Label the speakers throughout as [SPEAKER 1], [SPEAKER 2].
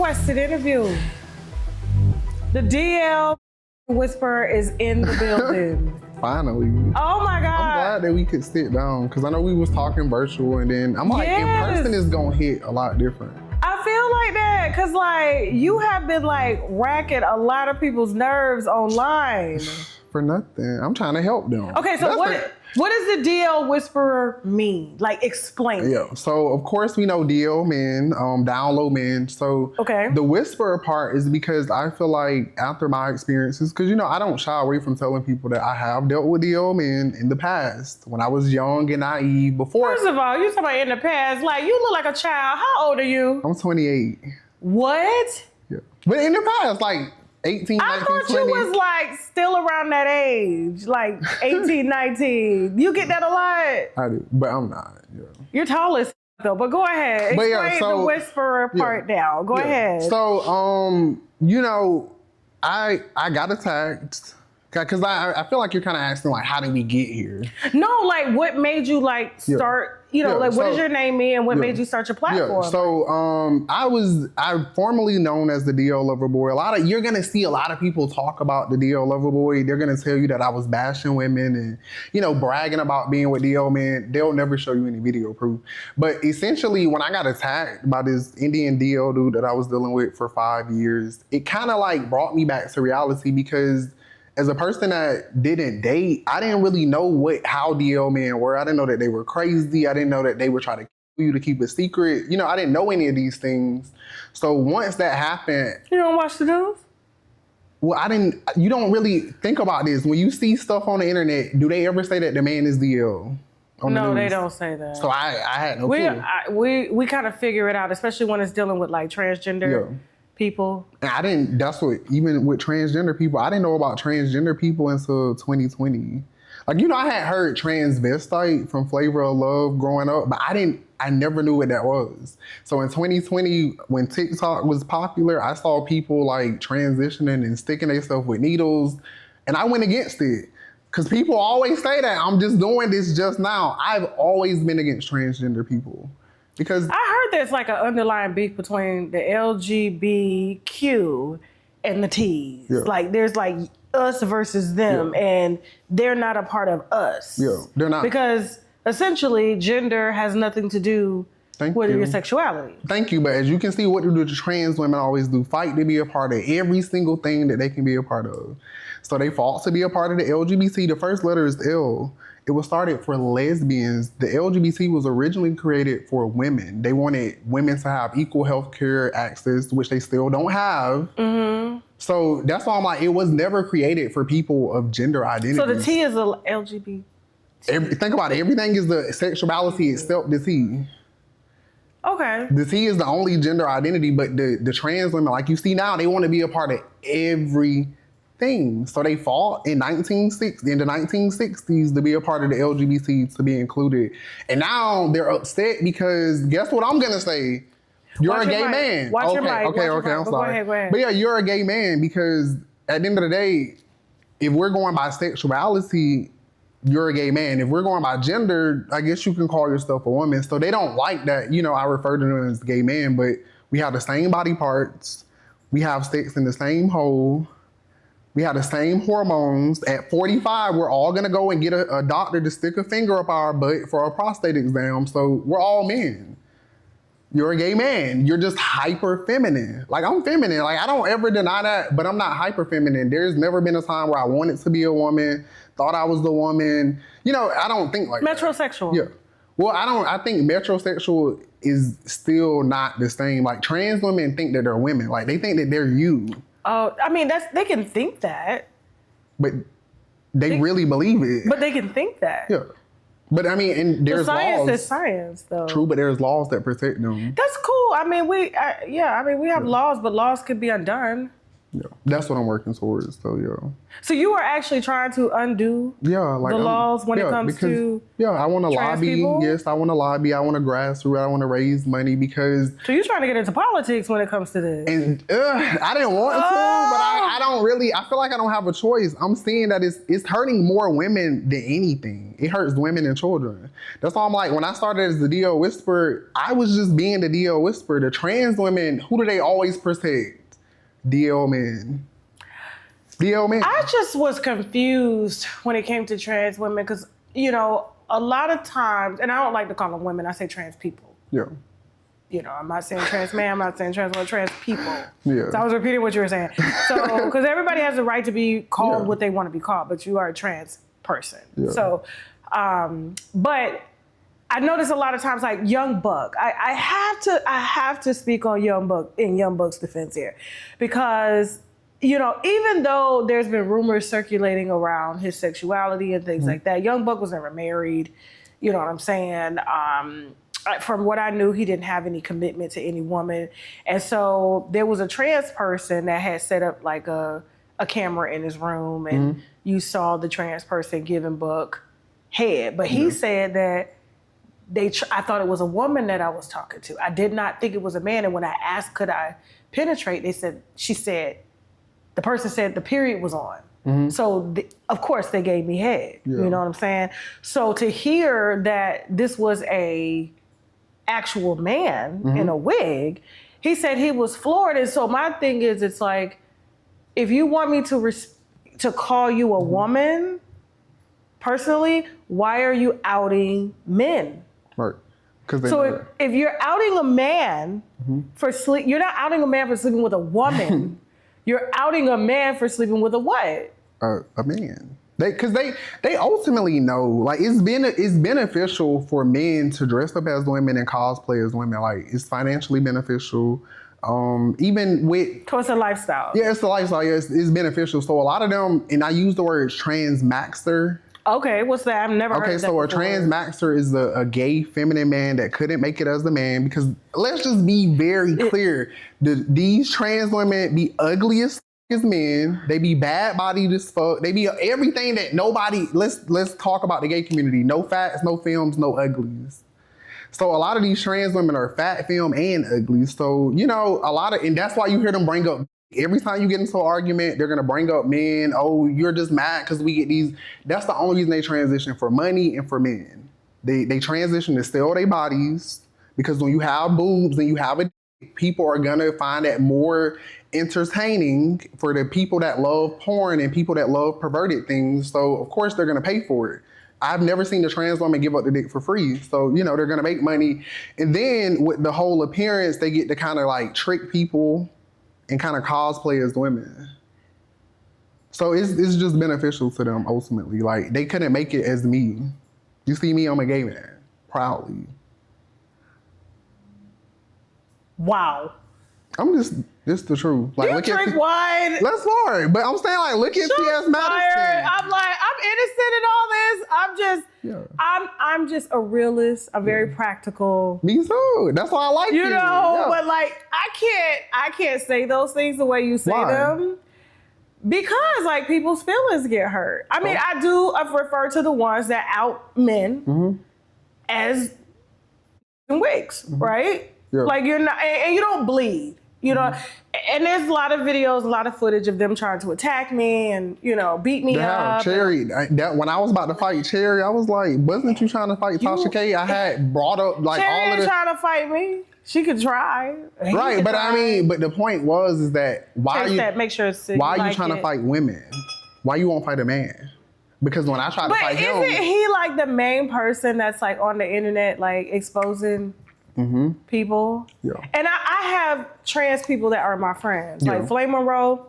[SPEAKER 1] requested interview. The DL Whisperer is in the building.
[SPEAKER 2] Finally.
[SPEAKER 1] Oh my God.
[SPEAKER 2] I'm glad that we could sit down because I know we was talking virtual and then I'm like, in person is gonna hit a lot different.
[SPEAKER 1] I feel like that because like you have been like racking a lot of people's nerves online.
[SPEAKER 2] For nothing. I'm trying to help them.
[SPEAKER 1] Okay, so what does the DL Whisperer mean? Like, explain it.
[SPEAKER 2] Yeah, so of course we know DL men, down low men. So the whisperer part is because I feel like after my experiences, because you know, I don't shy away from telling people that I have dealt with DL men in the past when I was young and naive before.
[SPEAKER 1] First of all, you talking about in the past, like you look like a child. How old are you?
[SPEAKER 2] I'm 28.
[SPEAKER 1] What?
[SPEAKER 2] Yeah. But in the past, like 18, 19,
[SPEAKER 1] I thought
[SPEAKER 2] 20.
[SPEAKER 1] you was like still around that age, like 18, 19. You get that a lot?
[SPEAKER 2] I do, but I'm not. Yeah.
[SPEAKER 1] You're tall as though, but go ahead. Explain the whisperer part down. Go ahead.
[SPEAKER 2] So, you know, I got attacked because I feel like you're kind of asking like, how did we get here?
[SPEAKER 1] No, like what made you like start, you know, like what does your name mean and what made you start your platform?
[SPEAKER 2] Yeah, so I formerly known as the DL Lover Boy. You're gonna see a lot of people talk about the DL Lover Boy. They're gonna tell you that I was bashing women and, you know, bragging about being with DL men. They'll never show you any video proof. But essentially when I got attacked by this Indian DL dude that I was dealing with for 5 years, it kind of like brought me back to reality because as a person that didn't date, I didn't really know how DL men were. I didn't know that they were crazy. I didn't know that they would try to kill you to keep a secret. You know, I didn't know any of these things. So once that happened...
[SPEAKER 1] You don't watch the news?
[SPEAKER 2] Well, you don't really think about this. When you see stuff on the internet, do they ever say that the man is DL?
[SPEAKER 1] No, they don't say that.
[SPEAKER 2] So I had no clue.
[SPEAKER 1] We kind of figure it out, especially when it's dealing with like transgender people.
[SPEAKER 2] And even with transgender people, I didn't know about transgender people until 2020. Like, you know, I had heard transvestite from Flavor of Love growing up, but I never knew what that was. So in 2020, when TikTok was popular, I saw people like transitioning and sticking themselves with needles, and I went against it. Because people always say that I'm just doing this just now. I've always been against transgender people. Because
[SPEAKER 1] I heard there's like an underlying beef between the LGBTQ and the T's. Yeah. Like there's like us versus them and they're not a part of us.
[SPEAKER 2] Yeah, they're not.
[SPEAKER 1] Because essentially gender has nothing to do with your sexuality.
[SPEAKER 2] Thank you, but as you can see, what do the trans women always do? Fight to be a part of every single thing that they can be a part of. So they fought to be a part of the LGBT. The first letter is L. It was started for lesbians. The LGBT was originally created for women. They wanted women to have equal healthcare access, which they still don't have. Mm-hmm. So that's why I'm like, it was never created for people of gender identity.
[SPEAKER 1] So the T is a LGBT.
[SPEAKER 2] Think about it. Everything is the sexuality except the T.
[SPEAKER 1] Okay.
[SPEAKER 2] The T is the only gender identity, but the trans women, like you see now, they want to be a part of everything. So they fought in the 1960s to be a part of the LGBT, to be included. And now they're upset because guess what I'm gonna say? You're a gay man.
[SPEAKER 1] Watch your mic.
[SPEAKER 2] Okay, I'm sorry.
[SPEAKER 1] Go ahead.
[SPEAKER 2] But yeah, you're a gay man because at the end of the day, if we're going by sexuality, you're a gay man. If we're going by gender, I guess you can call yourself a woman. So they don't like that, you know, I refer to them as gay man, but we have the same body parts. We have sex in the same hole. We have the same hormones. At 45, we're all gonna go and get a doctor to stick a finger up our butt for a prostate exam. So we're all men. You're a gay man. You're just hyper feminine. Like I'm feminine. Like I don't ever deny that, but I'm not hyper feminine. There's never been a time where I wanted to be a woman, thought I was the woman. You know, I don't think like
[SPEAKER 1] metrosexual.
[SPEAKER 2] Yeah. Well, I think metrosexual is still not the same. Like trans women think that they're women. Like they think that they're you.
[SPEAKER 1] Oh, I mean, they can think that.
[SPEAKER 2] But they really believe it.
[SPEAKER 1] But they can think that.
[SPEAKER 2] Yeah. But I mean, and there's laws.
[SPEAKER 1] Science is science, though.
[SPEAKER 2] True, but there's laws that protect them.
[SPEAKER 1] That's cool. I mean, we have laws, but laws could be undone.
[SPEAKER 2] Yeah, that's what I'm working towards. So yeah.
[SPEAKER 1] So you are actually trying to undo
[SPEAKER 2] like
[SPEAKER 1] the laws when it comes to
[SPEAKER 2] I want to lobby.
[SPEAKER 1] people?
[SPEAKER 2] Yes, I want to lobby. I want to grassroots. I want to raise money because.
[SPEAKER 1] So you're trying to get into politics when it comes to this?
[SPEAKER 2] And I didn't want to, but I don't really. I feel like I don't have a choice. I'm seeing that it's hurting more women than anything. It hurts women and children. That's why I'm like, when I started as the DO Whisperer, I was just being the DO Whisperer. The trans women, who do they always protect? DL men. DL men.
[SPEAKER 1] I just was confused when it came to trans women because, you know, a lot of times, and I don't like to call them women, I say trans people.
[SPEAKER 2] Yeah.
[SPEAKER 1] You know, I'm not saying trans man, I'm not saying trans woman, trans people.
[SPEAKER 2] Yeah.
[SPEAKER 1] So I was repeating what you were saying. So, because everybody has the right to be called what they want to be called, but you are a trans person.
[SPEAKER 2] Yeah.
[SPEAKER 1] So, but I notice a lot of times, like Young Buck. I have to speak on Young Buck in Young Buck's defense here, because you know, even though there's been rumors circulating around his sexuality and things like that, Young Buck was never married. You know what I'm saying? From what I knew, he didn't have any commitment to any woman, and so there was a trans person that had set up like a camera in his room, and you saw the trans person giving Buck head, but he said that. I thought it was a woman that I was talking to. I did not think it was a man. And when I asked, could I penetrate? She said, the person said the period was on. So of course they gave me head. Yeah. You know what I'm saying? So to hear that this was a actual man in a wig, he said he was floored. And so my thing is, it's like, if you want me to call you a woman, personally, why are you outing men?
[SPEAKER 2] Right.
[SPEAKER 1] So if you're outing a man for you're not outing a man for sleeping with a woman. You're outing a man for sleeping with a what?
[SPEAKER 2] A man. Because they ultimately know, like, it's beneficial for men to dress up as women and cosplay as women. Like, it's financially beneficial. Even with...
[SPEAKER 1] So it's a lifestyle.
[SPEAKER 2] Yeah, it's a lifestyle. Yeah, it's beneficial. So a lot of them, and I use the word transmaxer.
[SPEAKER 1] Okay, what's that? I've never heard of that.
[SPEAKER 2] Okay, so a transmaxer is a gay feminine man that couldn't make it as a man, because let's just be very clear. These trans women be ugly as men. They be bad bodied as fuck. They be everything that nobody, let's talk about the gay community. No fats, no films, no uglies. So a lot of these trans women are fat, film, and ugly. So, you know, and that's why you hear them bring up, every time you get into an argument, they're going to bring up men. Oh, you're just mad because we get these. That's the only reason they transition, for money and for men. They transition to sell their bodies, because when you have boobs and you have a, people are going to find that more entertaining for the people that love porn and people that love perverted things. So, of course, they're going to pay for it. I've never seen a trans woman give up the dick for free. So, you know, they're going to make money. And then with the whole appearance, they get to kind of like trick people and kind of cosplay as women. So it's just beneficial to them ultimately. Like, they couldn't make it as me. You see me, I'm a gay man, proudly.
[SPEAKER 1] Wow.
[SPEAKER 2] I'm just the truth. Like,
[SPEAKER 1] you drink wine.
[SPEAKER 2] That's hard. But I'm saying, like, look at T.S. Madison.
[SPEAKER 1] I'm like, I'm innocent in all this. I'm just a realist. I'm very practical.
[SPEAKER 2] Me too. That's why I like you.
[SPEAKER 1] You know, but like, I can't say those things the way you say them. Because like people's feelings get hurt. I mean, I do refer to the ones that out men as wigs, right? Yeah. Like, you're not, and you don't bleed, you know. And there's a lot of videos, a lot of footage of them trying to attack me and, you know, beat me up.
[SPEAKER 2] Cherry, when I was about to fight Cherry, I was like, wasn't you trying to fight Tasha K? I had brought up like
[SPEAKER 1] Cherry
[SPEAKER 2] all of the...
[SPEAKER 1] trying to fight me. She could try.
[SPEAKER 2] Right, but I mean, but the point was that why are you trying to fight women? Why you won't fight a man? Because when I try to fight him...
[SPEAKER 1] But isn't he like the main person that's like on the internet, like exposing... people. Yeah. And I have trans people that are my friends. Yeah. Like Flame Monroe,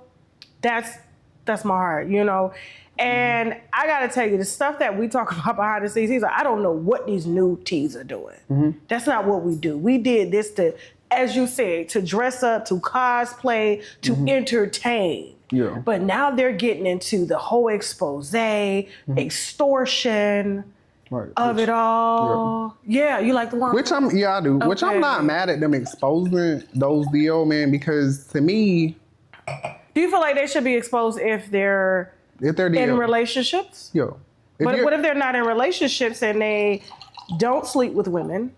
[SPEAKER 1] that's my heart, you know. And I gotta tell you, the stuff that we talk about behind the scenes, he's like, I don't know what these new tees are doing. That's not what we do. We did this to, as you said, to dress up, to cosplay, to entertain. Yeah. But now they're getting into the whole expose, extortion, of it all. Yeah, you like the one?
[SPEAKER 2] I do. Okay. Which I'm not mad at them exposing those DL men, because to me...
[SPEAKER 1] Do you feel like they should be exposed if they're in relationships?
[SPEAKER 2] Yo.
[SPEAKER 1] But what if they're not in relationships and they don't sleep with women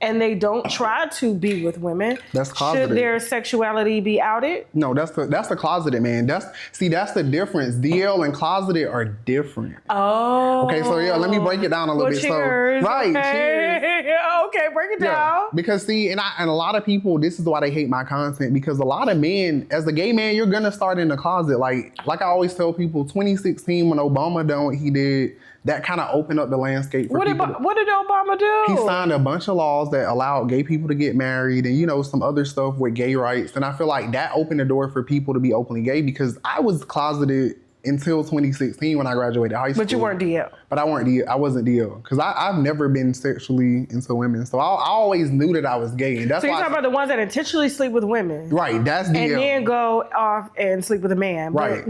[SPEAKER 1] and they don't try to be with women?
[SPEAKER 2] That's closeted.
[SPEAKER 1] Should their sexuality be outed?
[SPEAKER 2] No, that's the closeted, man. That's the difference. DL and closeted are different.
[SPEAKER 1] Oh.
[SPEAKER 2] Okay, so yeah, let me break it down a little bit.
[SPEAKER 1] Cheers.
[SPEAKER 2] So, right,
[SPEAKER 1] okay.
[SPEAKER 2] cheers.
[SPEAKER 1] Okay, break it down.
[SPEAKER 2] Because see, and a lot of people, this is why they hate my content, because a lot of men, as a gay man, you're gonna start in the closet. Like I always tell people, 2016 when Obama done what he did, that kind of opened up the landscape for people.
[SPEAKER 1] What did Obama do?
[SPEAKER 2] He signed a bunch of laws that allowed gay people to get married and, some other stuff with gay rights. And I feel like that opened the door for people to be openly gay, because I was closeted until 2016 when I graduated high school.
[SPEAKER 1] But you weren't DL.
[SPEAKER 2] But I wasn't DL. Because I've never been sexually into women. So I always knew that I was gay. And that's
[SPEAKER 1] so you're talking about the ones that intentionally sleep with women.
[SPEAKER 2] Right, that's DL.
[SPEAKER 1] And then go off and sleep with a man.
[SPEAKER 2] Right.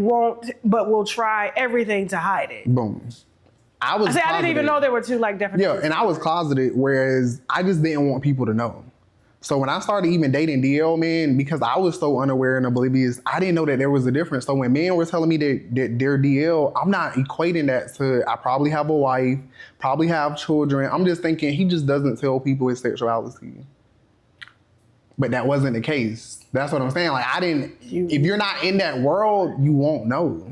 [SPEAKER 1] But will try everything to hide it.
[SPEAKER 2] Boom. I
[SPEAKER 1] didn't even know there were two definitions.
[SPEAKER 2] Yeah, and I was closeted, whereas I just didn't want people to know. So when I started even dating DL men, because I was so unaware and oblivious, I didn't know that there was a difference. So when men were telling me that they're DL, I'm not equating that to I probably have a wife, probably have children. I'm just thinking he just doesn't tell people his sexuality. But that wasn't the case. That's what I'm saying. Like if you're not in that world, you won't know.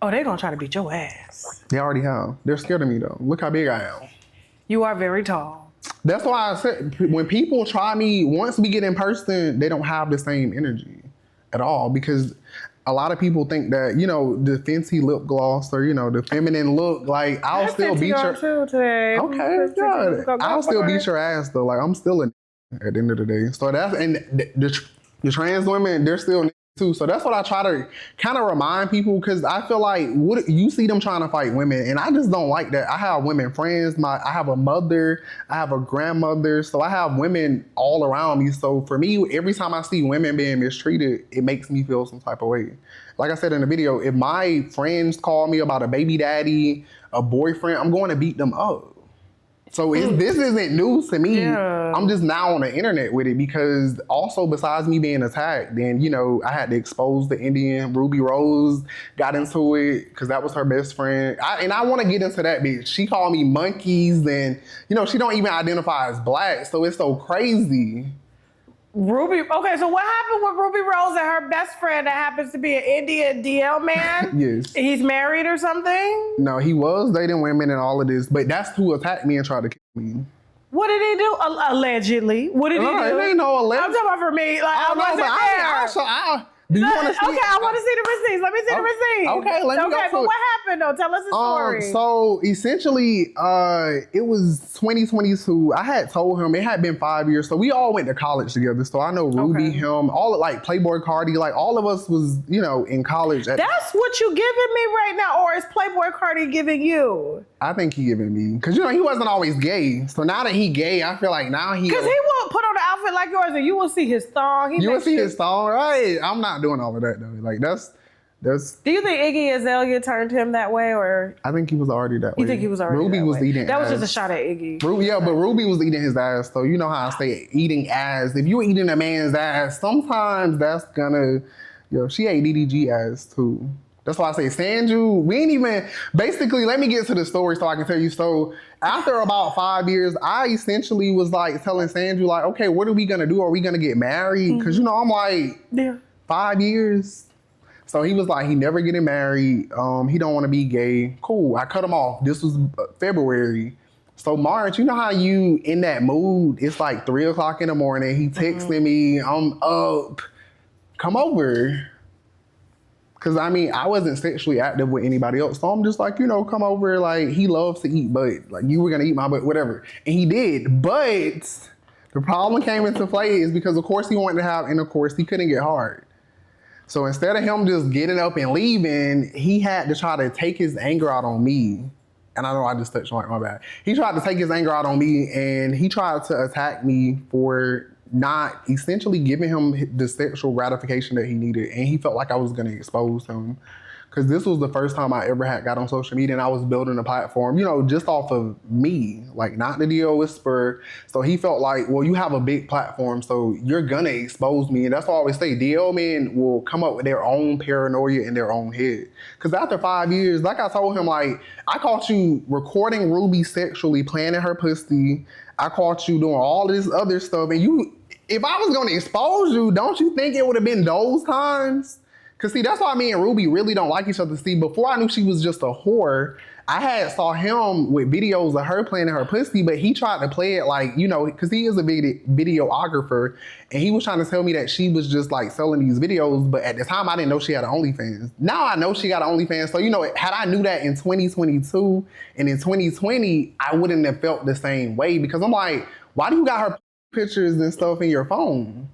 [SPEAKER 1] Oh, they're going to try to beat your ass.
[SPEAKER 2] They already have. They're scared of me, though. Look how big I am.
[SPEAKER 1] You are very tall.
[SPEAKER 2] That's why I said, when people try me, once we get in person, they don't have the same energy at all. Because a lot of people think that, the fancy lip gloss or, the feminine look, like, I'll still beat your...
[SPEAKER 1] too today.
[SPEAKER 2] Okay, good. I'll still beat your ass, though. Like, I'm still at the end of the day. So that's... And the trans women, they're still... too. So that's what I try to kind of remind people, because I feel like you see them trying to fight women, and I just don't like that. I have women friends. I have a mother. I have a grandmother. So I have women all around me. So for me, every time I see women being mistreated, it makes me feel some type of way. Like I said in the video, if my friends call me about a baby daddy, a boyfriend, I'm going to beat them up. So this isn't news to me. Yeah. I'm just now on the internet with it, because also besides me being attacked, then, I had to expose the Indian. Ruby Rose got into it because that was her best friend. I want to get into that bitch. She called me monkeys, and, she don't even identify as black. So it's so crazy.
[SPEAKER 1] Ruby, okay, so what happened with Ruby Rose and her best friend that happens to be an Indian DL man?
[SPEAKER 2] Yes.
[SPEAKER 1] He's married or something?
[SPEAKER 2] No, he was dating women and all of this, but that's who attacked me and tried to kill me.
[SPEAKER 1] What did he do? Allegedly. What did he do?
[SPEAKER 2] It ain't no alleged.
[SPEAKER 1] I'm talking about for me. Like, I wasn't there.
[SPEAKER 2] Do you want to see?
[SPEAKER 1] Okay, I want to see the receipts. Let me see the receipts.
[SPEAKER 2] Okay, let me go.
[SPEAKER 1] Okay, but what happened though? Tell us the story.
[SPEAKER 2] So essentially, it was 2022. I had told him it had been 5 years. So we all went to college together. So I know Ruby, him, all like Playboy Cardi, like all of us was, in college.
[SPEAKER 1] That's what you giving me right now, or is Playboy Cardi giving you?
[SPEAKER 2] I think he giving me, because he wasn't always gay. So now that he gay, I feel like now he.
[SPEAKER 1] Because he won't put on an outfit like yours, and you will see his thong.
[SPEAKER 2] You will see his thong, right? I'm not doing all of that though. Like that's. Do
[SPEAKER 1] you think Iggy Azalea turned him that way, or?
[SPEAKER 2] I think he was already that way.
[SPEAKER 1] You think he was already
[SPEAKER 2] Ruby
[SPEAKER 1] that
[SPEAKER 2] was
[SPEAKER 1] way?
[SPEAKER 2] eating.
[SPEAKER 1] That
[SPEAKER 2] ass.
[SPEAKER 1] was just a shot at Iggy.
[SPEAKER 2] Ruby, yeah, but Ruby was eating his ass. So you know how I say eating ass. If you're eating a man's ass, sometimes that's gonna, she ate DDG ass too. That's why I say Sanju. We ain't even. Basically, let me get to the story so I can tell you. So after about 5 years, I essentially was like telling Sanju, like, okay, what are we gonna do? Are we gonna get married? Because I'm like, 5 years. So he was like, he never getting married. He don't want to be gay. Cool. I cut him off. This was February. So March, you know how you in that mood? It's like 3 o'clock in the morning. He texting me. I'm up. Come over. Because I wasn't sexually active with anybody else. So I'm just like, come over. Like, he loves to eat butt. Like, you were going to eat my butt, whatever. And he did. But the problem came into play is because, of course, he wanted to have intercourse. He couldn't get hard. So instead of him just getting up and leaving, he had to try to take his anger out on me. And I know I just touched on it, my bad. He tried to take his anger out on me, and he tried to attack me for not essentially giving him the sexual gratification that he needed. And he felt like I was going to expose him. because this was the first time I ever had got on social media, and I was building a platform, just off of me, like not the DL Whisperer. So he felt like, well, you have a big platform, so you're gonna expose me. And that's why I always say DL men will come up with their own paranoia in their own head. Because after 5 years, like I told him, like, I caught you recording Ruby sexually, planning her pussy. I caught you doing all this other stuff. And if I was gonna expose you, don't you think it would have been those times? Cause see, that's why me and Ruby really don't like each other. See, before I knew she was just a whore, I had saw him with videos of her playing her pussy, but he tried to play it like, cause he is a videographer, and he was trying to tell me that she was just like selling these videos, but at the time I didn't know she had an OnlyFans. Now I know she got an OnlyFans, so had I knew that in 2022 and in 2020, I wouldn't have felt the same way, because I'm like, why do you got her pictures and stuff in your phone?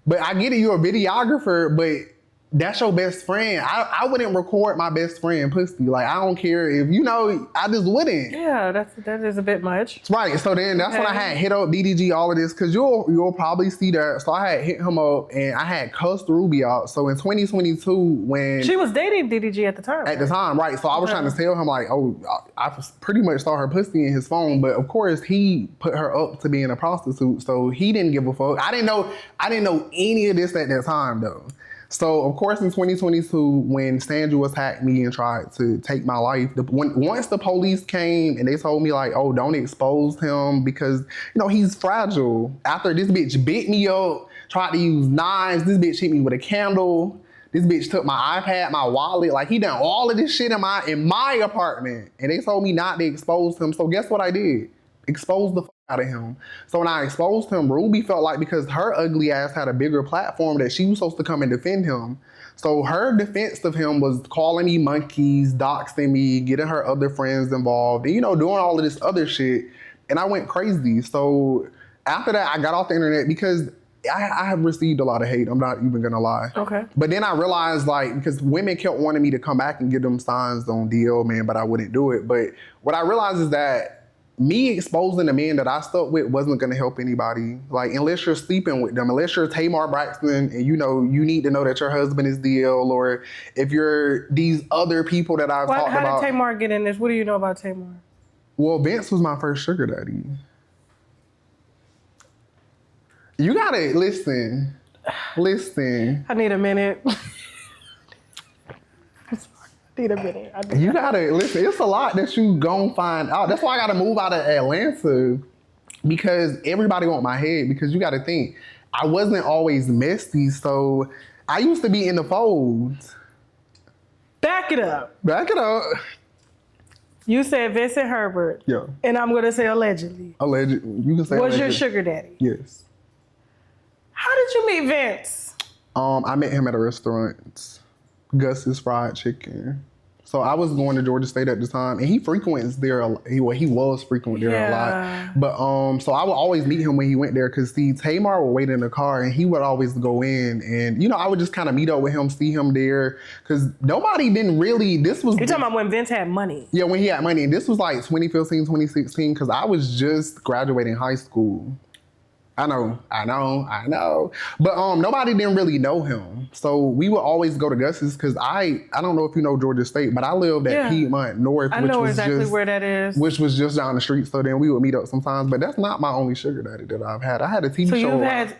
[SPEAKER 2] But I get it, you're a videographer, but that's your best friend. I wouldn't record my best friend pussy. Like, I don't care if, I just wouldn't.
[SPEAKER 1] Yeah, that is a bit much.
[SPEAKER 2] Right. So then that's when I had hit up DDG, all of this, because you'll probably see that. So I had hit him up and I had cussed Ruby out. So in 2022, when
[SPEAKER 1] she was dating DDG at the time.
[SPEAKER 2] At the time, right. So I was trying to tell him like, oh, I pretty much saw her pussy in his phone, but of course he put her up to being a prostitute. So he didn't give a fuck. I didn't know any of this at that time though. So, of course, in 2022, when Sandra attacked me and tried to take my life, once the police came and they told me, like, oh, don't expose him because, he's fragile. After this bitch bit me up, tried to use knives, this bitch hit me with a candle, this bitch took my iPad, my wallet, like, he done all of this shit in my apartment. And they told me not to expose him. So, guess what I did? Exposed the fuck out of him. So when I exposed him, Ruby felt like because her ugly ass had a bigger platform that she was supposed to come and defend him. So her defense of him was calling me monkeys, doxing me, getting her other friends involved, and doing all of this other shit. And I went crazy. So after that, I got off the internet because I have received a lot of hate. I'm not even gonna lie.
[SPEAKER 1] Okay.
[SPEAKER 2] But then I realized, like, because women kept wanting me to come back and give them signs on DL, man, but I wouldn't do it. But what I realized is that me exposing the men that I stuck with wasn't going to help anybody. Like, unless you're sleeping with them, unless you're Tamar Braxton and you need to know that your husband is DL, or if you're these other people that I've talked about.
[SPEAKER 1] How did Tamar get in this? What do you know about Tamar?
[SPEAKER 2] Well, Vince was my first sugar daddy. You gotta listen.
[SPEAKER 1] I need a minute. Need a minute.
[SPEAKER 2] You gotta listen. It's a lot that you gon' find out. That's why I gotta move out of Atlanta, because everybody want my head. Because you gotta think, I wasn't always messy, so I used to be in the folds.
[SPEAKER 1] Back it up.
[SPEAKER 2] Back it up.
[SPEAKER 1] You said Vincent Herbert.
[SPEAKER 2] Yeah.
[SPEAKER 1] And I'm gonna say allegedly.
[SPEAKER 2] Allegedly. You can say
[SPEAKER 1] was
[SPEAKER 2] allegedly.
[SPEAKER 1] your sugar daddy?
[SPEAKER 2] Yes.
[SPEAKER 1] How did you meet Vince?
[SPEAKER 2] I met him at a restaurant, Gus's Fried Chicken. So I was going to Georgia State at the time, and he frequents there. He was frequent there a lot. But so I would always meet him when he went there, because see, Tamar would wait in the car, and he would always go in, and I would just kind of meet up with him, see him there, because nobody didn't really. This was
[SPEAKER 1] you're talking about when Vince had money.
[SPEAKER 2] Yeah, when he had money, and this was like 2015, 2016, because I was just graduating high school. I know. But nobody didn't really know him. So we would always go to Gus's, because I don't know if you know Georgia State, but I lived at Piedmont North,
[SPEAKER 1] I know exactly where that is.
[SPEAKER 2] Which was just down the street. So then we would meet up sometimes. But that's not my only sugar daddy that I've had. I had a TV show.
[SPEAKER 1] So you've had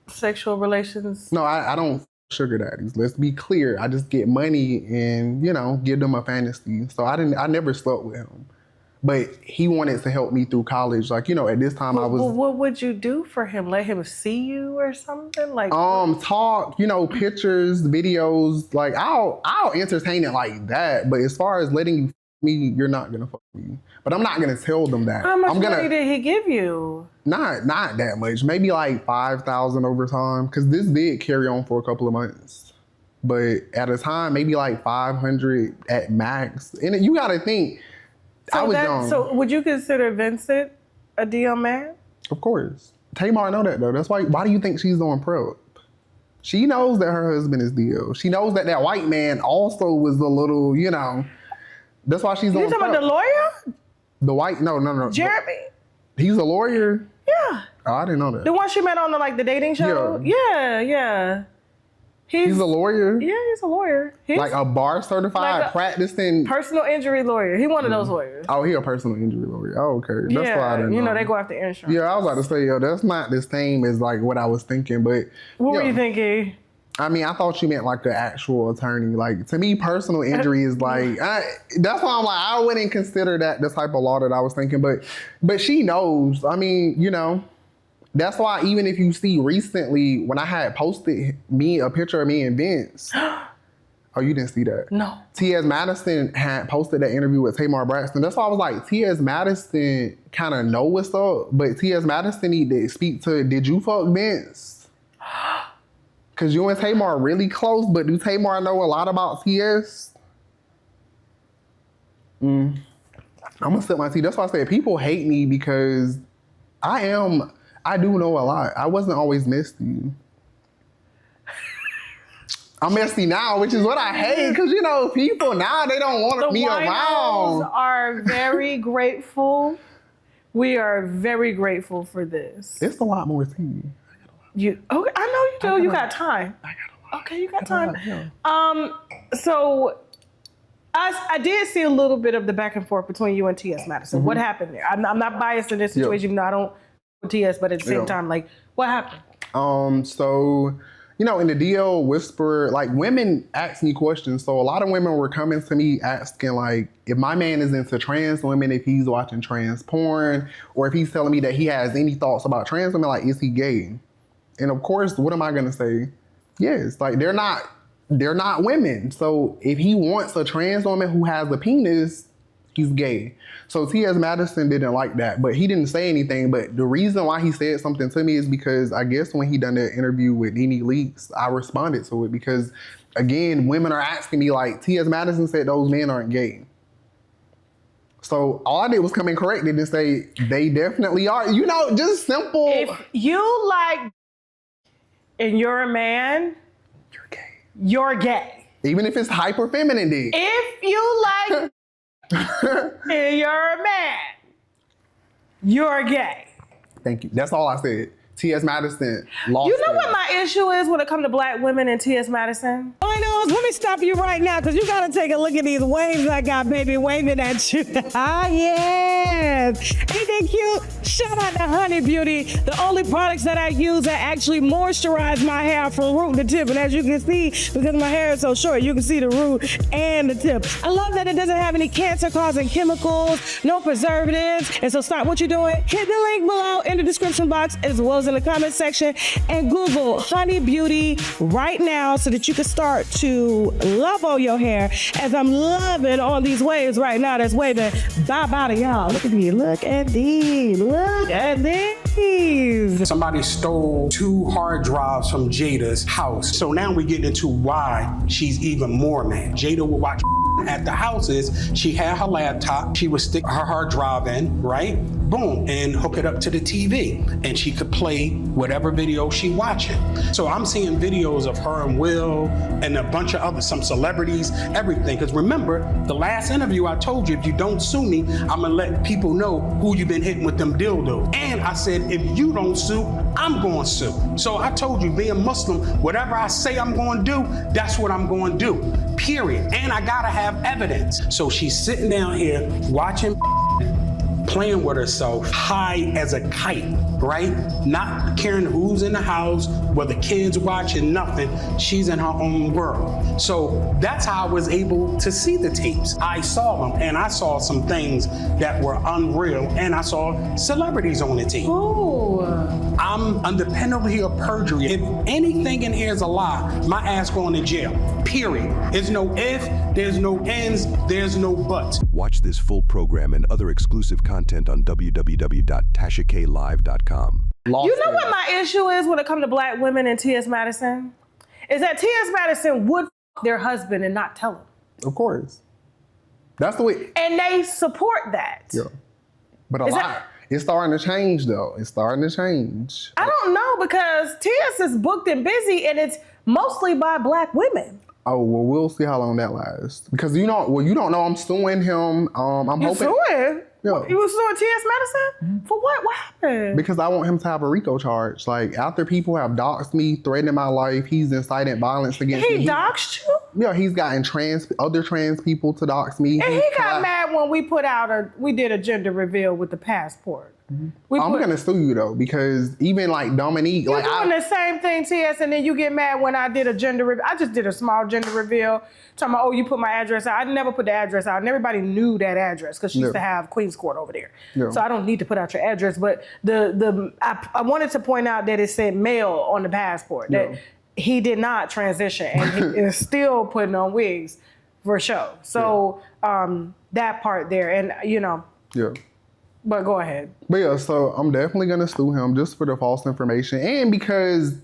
[SPEAKER 1] sexual relations?
[SPEAKER 2] No, I don't sugar daddies. Let's be clear. I just get money and, give them a fantasy. So I never slept with him. But he wanted to help me through college. Like, at this time I was...
[SPEAKER 1] Well, what would you do for him? Let him see you or something? Like,
[SPEAKER 2] talk, pictures, videos. Like, I'll entertain it like that. But as far as letting you f me, you're not going to fuck me. But I'm not going to tell them that.
[SPEAKER 1] How much money did he give you?
[SPEAKER 2] Not that much. Maybe like $5,000 over time. Because this did carry on for a couple of months. But at a time, maybe like $500 at max. And you got to think... I was young.
[SPEAKER 1] So would you consider Vincent a DL man?
[SPEAKER 2] Of course. Tamar know that though. That's why do you think she's on prep? She knows that her husband is DL. She knows that white man also was a little, that's why she's on prep. You talking about
[SPEAKER 1] the lawyer?
[SPEAKER 2] The white, no.
[SPEAKER 1] Jeremy?
[SPEAKER 2] He's a lawyer?
[SPEAKER 1] Yeah.
[SPEAKER 2] Oh, I didn't know that.
[SPEAKER 1] The one she met on the dating show?
[SPEAKER 2] Yeah.
[SPEAKER 1] Yeah.
[SPEAKER 2] He's a lawyer?
[SPEAKER 1] Yeah, he's a lawyer. He's
[SPEAKER 2] like a bar certified, practicing.
[SPEAKER 1] Personal injury lawyer. He one of those lawyers.
[SPEAKER 2] Oh, he a personal injury lawyer. Oh, okay. That's why I didn't know.
[SPEAKER 1] They go after insurance.
[SPEAKER 2] Yeah, I was about to say, that's not the same as like what I was thinking, but.
[SPEAKER 1] What were you thinking?
[SPEAKER 2] I mean, I thought you meant like an actual attorney. Like, to me, personal injury is like, that's why I'm like, I wouldn't consider that the type of law that I was thinking, but she knows. I mean, that's why even if you see recently when I had posted a picture of me and Vince. Oh, you didn't see that?
[SPEAKER 1] No.
[SPEAKER 2] T.S. Madison had posted that interview with Tamar Braxton. That's why I was like, T.S. Madison kind of know what's up, but T.S. Madison need to speak to, did you fuck Vince? Because you and Tamar are really close, but do Tamar know a lot about T.S.? I'm going to sip my tea. That's why I said people hate me because I do know a lot. I wasn't always messy. I'm messy now, which is what I hate, because people now, they don't want me around.
[SPEAKER 1] The winos are very grateful. We are very grateful for this.
[SPEAKER 2] It's a lot more tea.
[SPEAKER 1] I know you do. You got time.
[SPEAKER 2] I got a lot.
[SPEAKER 1] Okay, you got time.
[SPEAKER 2] Yeah.
[SPEAKER 1] So I did see a little bit of the back and forth between you and T.S. Madison. What happened there? I'm not biased in this situation. Even though I don't T.S., but at the same time, like, what happened?
[SPEAKER 2] So, in the DL Whisper, like, women ask me questions. So a lot of women were coming to me asking, like, if my man is into trans women, if he's watching trans porn, or if he's telling me that he has any thoughts about trans women, like, is he gay? And of course, what am I gonna say? Yes, like, they're not women. So if he wants a trans woman who has a penis, he's gay. So T.S. Madison didn't like that, but he didn't say anything. But the reason why he said something to me is because I guess when he done the interview with Nene Leakes, I responded to it because, again, women are asking me like, T.S. Madison said those men aren't gay. So all I did was come in corrected and say, they definitely are. Just simple.
[SPEAKER 1] If you like and you're a man,
[SPEAKER 2] You're gay.
[SPEAKER 1] You're gay.
[SPEAKER 2] Even if it's hyper feminine dick.
[SPEAKER 1] If you like and you're a man, you're gay.
[SPEAKER 2] Thank you. That's all I said. T.S. Madison lost.
[SPEAKER 1] You know what my issue is when it comes to black women and T.S. Madison? Let me stop you right now, because you got to take a look at these waves I got, baby, waving at you. Ah, yes. Ain't that cute? Shout out to Honey Beauty. The only products that I use that actually moisturize my hair from root to tip. And as you can see, because my hair is so short, you can see the root and the tip. I love that it doesn't have any cancer-causing chemicals, no preservatives. And so stop what you're doing. Hit the link below in the description box, as well as in the comment section, and Google Honey Beauty right now so that you can start to love on your hair, as I'm loving on these waves right now that's waving bye-bye to y'all. Look at these. Look at these. Look at these.
[SPEAKER 3] Somebody stole 2 hard drives from Jada's house. So now we get into why she's even more mad. Jada would watch at the houses. She had her laptop. She would stick her hard drive in, right? Boom, and hook it up to the TV. And she could play whatever video she watching. So I'm seeing videos of her and Will and a bunch of some celebrities, everything. Because remember, the last interview I told you, if you don't sue me, I'm gonna let people know who you've been hitting with them dildos. And I said, if you don't sue, I'm going to sue. So I told you, being Muslim, whatever I say I'm going to do, that's what I'm going to do, period. And I gotta have evidence. So she's sitting down here watching, playing with herself, high as a kite, right? Not caring who's in the house, whether kids watching, nothing. She's in her own world. So that's how I was able to see the tapes. I saw them, and I saw some things that were unreal, and I saw celebrities on the tape.
[SPEAKER 1] Ooh.
[SPEAKER 3] I'm under penalty of perjury. If anything in here is a lie, my ass going to jail, period. There's no if, there's no ends, there's no buts.
[SPEAKER 4] Watch this full program and other exclusive content on www.TashaKLive.com.
[SPEAKER 1] You know what my issue is when it comes to black women and T.S. Madison? Is that T.S. Madison would their husband and not tell him.
[SPEAKER 2] Of course. That's the way.
[SPEAKER 1] And they support that.
[SPEAKER 2] Yeah. But it's starting to change, though. It's starting to change.
[SPEAKER 1] I don't know, because T.S. is booked and busy, and it's mostly by black women.
[SPEAKER 2] Oh, well, we'll see how long that lasts. Because you don't know I'm suing him. I'm
[SPEAKER 1] You're
[SPEAKER 2] hoping.
[SPEAKER 1] suing?
[SPEAKER 2] Yeah.
[SPEAKER 1] You was suing T.S. Madison? For what? What happened?
[SPEAKER 2] Because I want him to have a RICO charge. Like, after people have doxed me, threatening my life, he's inciting violence against me.
[SPEAKER 1] He doxed you?
[SPEAKER 2] Yeah, he's gotten other trans people to dox me.
[SPEAKER 1] And he got mad when we did a gender reveal with the passport.
[SPEAKER 2] I'm gonna sue you though, because even like Dominique,
[SPEAKER 1] You're
[SPEAKER 2] like
[SPEAKER 1] doing the same thing, T.S., and then you get mad when I did a gender reveal. I just did a small gender reveal. Talking about, oh, you put my address out. I never put the address out, and everybody knew that address because she used to have Queen's Court over there.
[SPEAKER 2] Yeah.
[SPEAKER 1] So I don't need to put out your address. But I wanted to point out that it said male on the passport. That he did not transition, and he is still putting on wigs for show. So that part there, and
[SPEAKER 2] Yeah.
[SPEAKER 1] But go ahead.
[SPEAKER 2] But yeah, so I'm definitely gonna sue him just for the false information, and because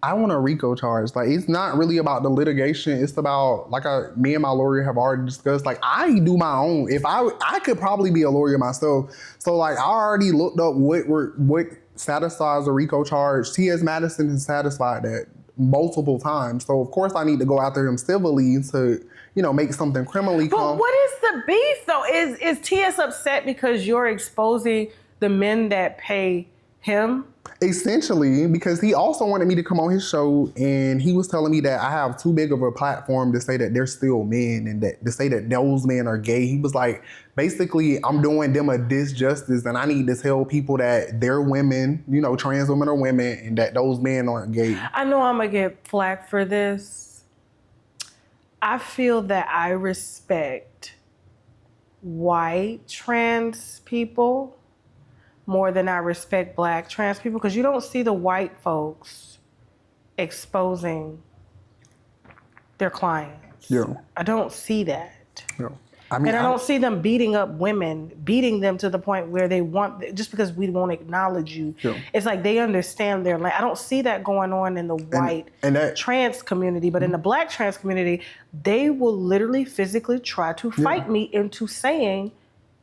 [SPEAKER 2] I want a RICO charge. Like, it's not really about the litigation. It's about, like, me and my lawyer have already discussed. Like, I do my own. If I could probably be a lawyer myself. So like, I already looked up what satisfies a RICO charge. T.S. Madison has satisfied that multiple times. So of course I need to go after him civilly to, make something criminally.
[SPEAKER 1] But what is the beef though? Is T.S. upset because you're exposing the men that pay him?
[SPEAKER 2] Essentially, because he also wanted me to come on his show, and he was telling me that I have too big of a platform to say that they're still men, and that to say that those men are gay. He was like, basically, I'm doing them a disjustice, and I need to tell people that they're women, trans women are women, and that those men aren't gay.
[SPEAKER 1] I know I'm gonna get flack for this. I feel that I respect white trans people more than I respect black trans people, because you don't see the white folks exposing their clients.
[SPEAKER 2] Yeah.
[SPEAKER 1] I don't see that.
[SPEAKER 2] Yeah.
[SPEAKER 1] I don't see them beating up women, beating them to the point where they want, just because we won't acknowledge you.
[SPEAKER 2] Yeah.
[SPEAKER 1] It's like they understand their I don't see that going on in the white
[SPEAKER 2] and that,
[SPEAKER 1] trans community, but in the black trans community, they will literally physically try to fight me into saying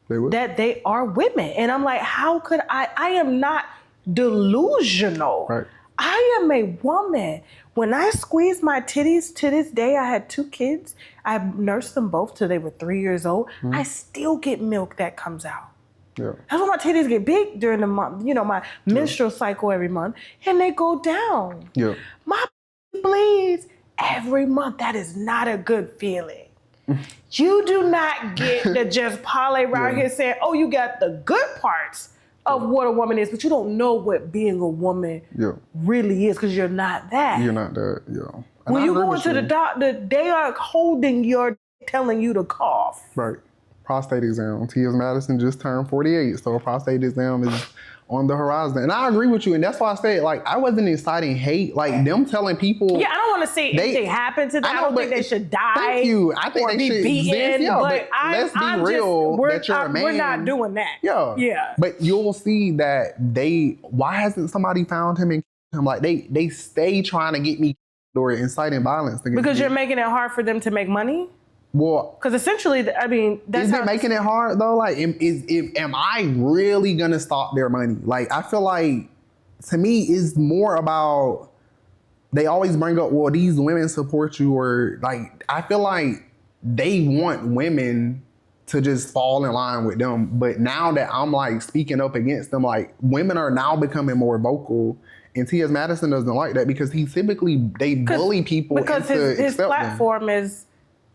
[SPEAKER 1] that they are women. And I'm like, how could I am not delusional.
[SPEAKER 2] Right.
[SPEAKER 1] I am a woman. When I squeeze my titties, to this day, I had 2 kids. I nursed them both till they were 3 years old. I still get milk that comes out.
[SPEAKER 2] Yeah.
[SPEAKER 1] That's why my titties get big during the month, my menstrual cycle every month, and they go down.
[SPEAKER 2] Yeah.
[SPEAKER 1] My bleeds every month. That is not a good feeling. You do not get to just parlay around here saying, oh, you got the good parts of what a woman is, but you don't know what being a woman really is, because you're not that.
[SPEAKER 2] You're not that, yeah.
[SPEAKER 1] When you go into the doctor, they are holding telling you to cough.
[SPEAKER 2] Right. Prostate exam. T.S. Madison just turned 48, so a prostate exam is on the horizon. And I agree with you, and that's why I said, I wasn't inciting hate. Like, them telling people...
[SPEAKER 1] Yeah, I don't want to see anything happen to them. I don't think they should die.
[SPEAKER 2] Thank you. I think they should
[SPEAKER 1] beaten,
[SPEAKER 2] exist. Yeah, but let's be real that you're a man.
[SPEAKER 1] We're not doing that.
[SPEAKER 2] Yeah.
[SPEAKER 1] Yeah.
[SPEAKER 2] But you'll see that why hasn't somebody found him and him? Like, they stay trying to get me or inciting violence.
[SPEAKER 1] Because you're making it hard for them to make money?
[SPEAKER 2] Well,
[SPEAKER 1] because essentially, that's
[SPEAKER 2] is it making it hard though? Like, am I really gonna stop their money? Like, I feel like, to me, it's more about, they always bring up, well, these women support you, or like, I feel like they want women to just fall in line with them. But now that I'm like speaking up against them, like, women are now becoming more vocal. And T.S. Madison doesn't like that, because they bully people
[SPEAKER 1] because
[SPEAKER 2] into
[SPEAKER 1] his
[SPEAKER 2] accepting.
[SPEAKER 1] platform is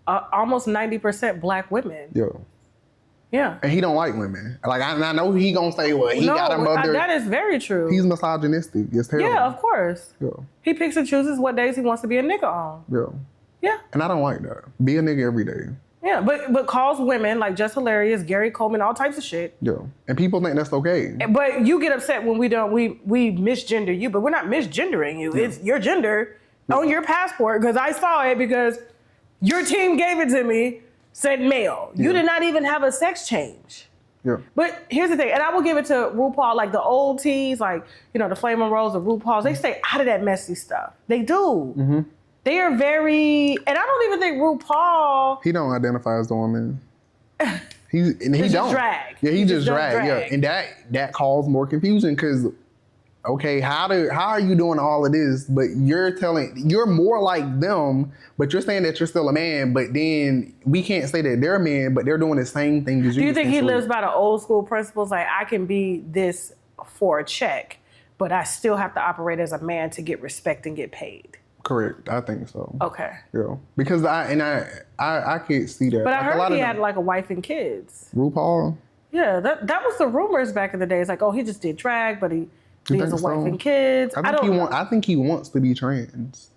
[SPEAKER 1] almost 90% black women.
[SPEAKER 2] Yeah.
[SPEAKER 1] Yeah.
[SPEAKER 2] And he don't like women. Like, I know he gonna say, well, he got a mother.
[SPEAKER 1] That is very true.
[SPEAKER 2] He's misogynistic. It's terrible.
[SPEAKER 1] Yeah, of course.
[SPEAKER 2] Yeah.
[SPEAKER 1] He picks and chooses what days he wants to be a nigga on.
[SPEAKER 2] Yeah.
[SPEAKER 1] Yeah.
[SPEAKER 2] And I don't like that. Be a nigga every day.
[SPEAKER 1] Yeah, but calls women like Just Hilarious, Gary Coleman, all types of shit.
[SPEAKER 2] Yeah. And people think that's okay.
[SPEAKER 1] But you get upset when we misgender you, but we're not misgendering you. Yeah. It's your gender on your passport, because I saw it because your team gave it to me, said male. You did not even have a sex change.
[SPEAKER 2] Yeah.
[SPEAKER 1] But here's the thing, and I will give it to RuPaul, like the old tees, like, the Flaming Rose, the RuPaul's, they stay out of that messy stuff. They do. Mm-hmm. They are very, and I don't even think RuPaul...
[SPEAKER 2] He don't identify as the woman. He don't.
[SPEAKER 1] Drag.
[SPEAKER 2] Yeah, he just drag. Yeah, and that caused more confusion, because okay, how are you doing all of this? But you're more like them, but you're saying that you're still a man, but then we can't say that they're a man, but they're doing the same thing as you.
[SPEAKER 1] Do you think he lives by the old school principles? Like, I can be this for a check, but I still have to operate as a man to get respect and get paid.
[SPEAKER 2] Correct. I think so.
[SPEAKER 1] Okay.
[SPEAKER 2] Yeah. Because I can't see that.
[SPEAKER 1] But I heard he had like a wife and kids.
[SPEAKER 2] RuPaul?
[SPEAKER 1] Yeah, that was the rumors back in the day. It's like, oh, he just did drag, but he has a wife and kids.
[SPEAKER 2] I think he wants to be trans.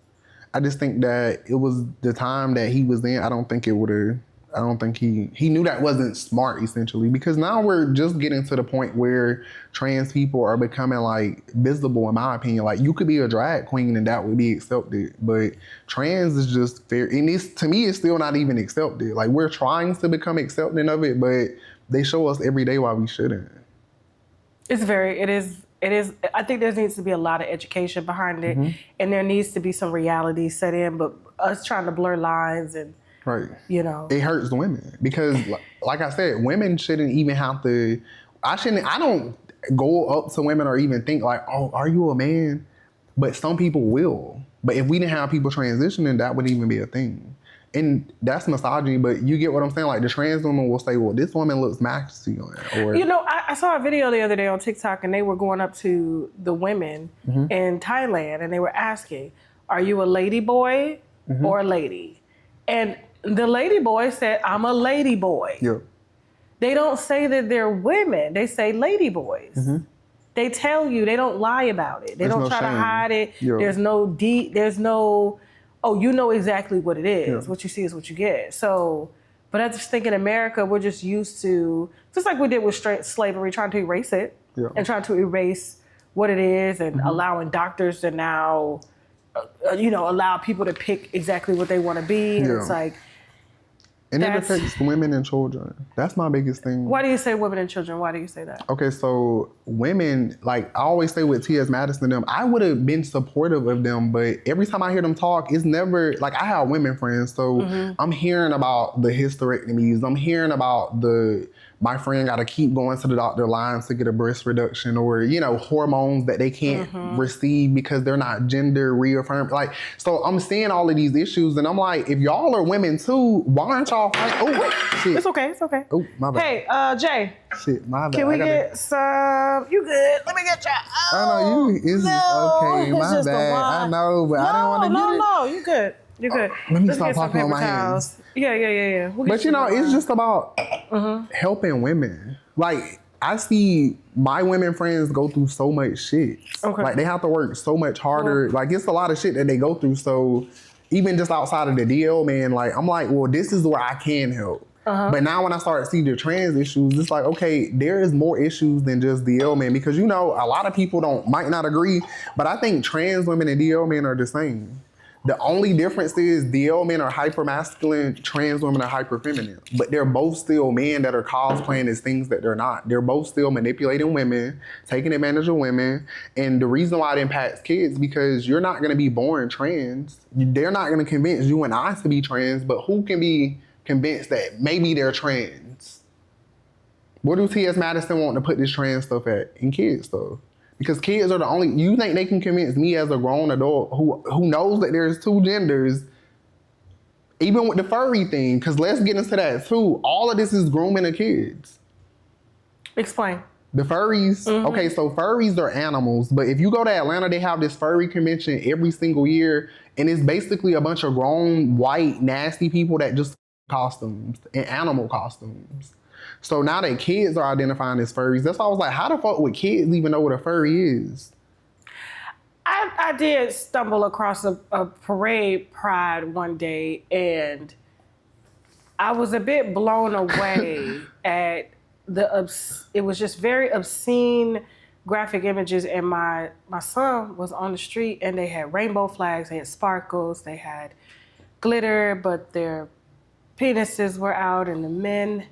[SPEAKER 2] I just think that it was the time that he was in. I don't think he knew that wasn't smart, essentially, because now we're just getting to the point where trans people are becoming like visible, in my opinion. Like, you could be a drag queen and that would be accepted, but trans is just fair. And to me, it's still not even accepted. Like, we're trying to become accepting of it, but they show us every day why we shouldn't. It
[SPEAKER 1] is. I think there needs to be a lot of education behind it, and there needs to be some reality set in, but us trying to blur lines and,
[SPEAKER 2] right.
[SPEAKER 1] It
[SPEAKER 2] hurts the women because, like I said, women shouldn't even have to. I don't go up to women or even think like, "Oh, are you a man?" But some people will. But if we didn't have people transitioning, that wouldn't even be a thing. And that's misogyny. But you get what I'm saying? Like, the trans woman will say, "Well, this woman looks masculine." Or
[SPEAKER 1] I saw a video the other day on TikTok, and they were going up to the women in Thailand, and they were asking, "Are you a lady boy or a lady?" And the lady boy said, "I'm a lady boy."
[SPEAKER 2] Yeah.
[SPEAKER 1] They don't say that they're women. They say lady boys. They tell you. They don't lie about it. They don't try to hide it. Yeah. There's no, oh, you know exactly what it is. Yeah. What you see is what you get. So, but I just think in America, we're just used to, just like we did with slavery, trying to erase it and trying to erase what it is and allowing doctors to now, allow people to pick exactly what they want to be. And it's like,
[SPEAKER 2] and it affects women and children. That's my biggest thing.
[SPEAKER 1] Why do you say women and children? Why do you say that?
[SPEAKER 2] Okay, so women, like I always say with T.S. Madison and them, I would have been supportive of them, but every time I hear them talk, it's never, like, I have women friends, so I'm hearing about the hysterectomies. I'm hearing about my friend got to keep going to the doctor lines to get a breast reduction, or, hormones that they can't receive because they're not gender reaffirmed. Like, so I'm seeing all of these issues, and I'm like, if y'all are women too, why aren't y'all fighting? Oh, shit.
[SPEAKER 1] It's okay.
[SPEAKER 2] Oh, my bad.
[SPEAKER 1] Hey, Jay.
[SPEAKER 2] Shit, my bad.
[SPEAKER 1] Can we get some? You good? Let me get you.
[SPEAKER 2] I know you. It's okay. My bad. I know, but I don't want to get it.
[SPEAKER 1] No, you good. You're good.
[SPEAKER 2] Let me stop talking on my hands.
[SPEAKER 1] Yeah.
[SPEAKER 2] But it's just about helping women. Like, I see my women friends go through so much shit. Okay. Like, they have to work so much harder. Like, it's a lot of shit that they go through. So even just outside of the DL, man, like, I'm like, well, this is where I can help. But now when I start to see the trans issues, it's like, okay, there is more issues than just DL men, because a lot of people might not agree, but I think trans women and DL men are the same. The only difference is DL men are hyper-masculine, trans women are hyper-feminine. But they're both still men that are cosplaying as things that they're not. They're both still manipulating women, taking advantage of women. And the reason why it impacts kids, because you're not going to be born trans. They're not going to convince you and I to be trans, but who can be convinced that maybe they're trans? Where do T.S. Madison want to put this trans stuff at? In kids, though. Because kids are the only, you think they can convince me as a grown adult who knows that there's two genders, even with the furry thing, because let's get into that too. All of this is grooming of kids.
[SPEAKER 1] Explain.
[SPEAKER 2] The furries, okay, so furries are animals, but if you go to Atlanta, they have this furry convention every single year, and it's basically a bunch of grown, white, nasty people that just costumes and animal costumes. So now that kids are identifying as furries, that's why I was like, how the fuck would kids even know what a furry is?
[SPEAKER 1] I did stumble across a parade pride one day, and I was a bit blown away at it was just very obscene graphic images, and my son was on the street, and they had rainbow flags, they had sparkles, they had glitter, but their penises were out, and the men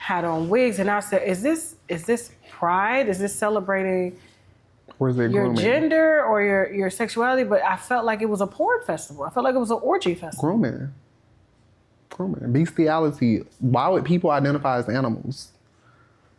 [SPEAKER 1] had on wigs, and I said, is this pride? Is this celebrating your gender or your sexuality? But I felt like it was a porn festival. I felt like it was an orgy festival.
[SPEAKER 2] Grooming. Bestiality. Why would people identify as animals?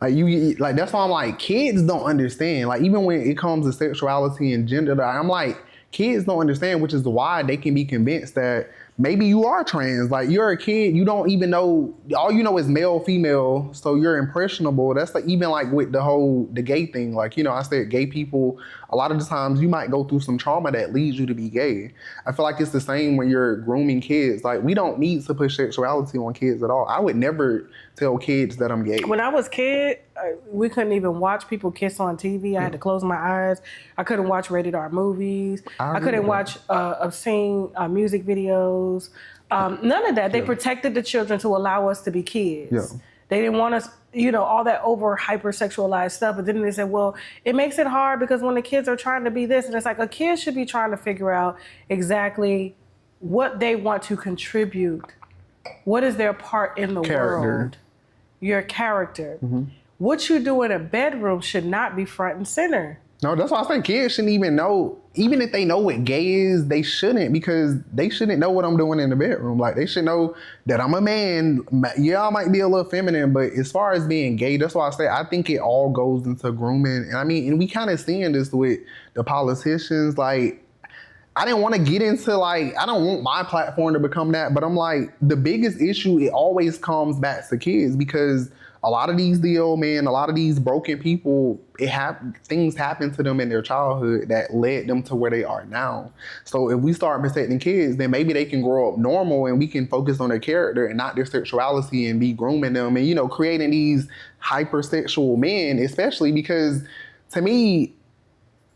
[SPEAKER 2] Like that's why I'm like, kids don't understand. Like even when it comes to sexuality and gender, I'm like, kids don't understand, which is why they can be convinced that maybe you are trans. Like you're a kid, you don't even know, all you know is male, female, so you're impressionable. That's like even like with the gay thing. Like, you know, I said gay people, a lot of the times you might go through some trauma that leads you to be gay. I feel like it's the same when you're grooming kids. Like we don't need to push sexuality on kids at all. I would never tell kids that I'm gay.
[SPEAKER 1] When I was a kid, we couldn't even watch people kiss on TV. I had to close my eyes. I couldn't watch rated R movies. I couldn't watch obscene music videos. None of that. They protected the children to allow us to be kids.
[SPEAKER 2] Yeah.
[SPEAKER 1] They didn't want us, you know, all that over hypersexualized stuff. But then they said, well, it makes it hard because when the kids are trying to be this, and it's like a kid should be trying to figure out exactly what they want to contribute. What is their part in the world? Your character. Mm-hmm. What you do in a bedroom should not be front and center.
[SPEAKER 2] No, that's why I say kids shouldn't even know. Even if they know what gay is, they shouldn't, because they shouldn't know what I'm doing in the bedroom. Like they should know that I'm a man. Yeah, I might be a little feminine, but as far as being gay, that's why I say I think it all goes into grooming. And I mean, and we kind of seeing this with the politicians. Like I didn't want to get into like, I don't want my platform to become that, but I'm like, the biggest issue, it always comes back to kids, because a lot of these DL men, a lot of these broken people, things happen to them in their childhood that led them to where they are now. So if we start protecting kids, then maybe they can grow up normal and we can focus on their character and not their sexuality and be grooming them and, you know, creating these hypersexual men, especially because to me,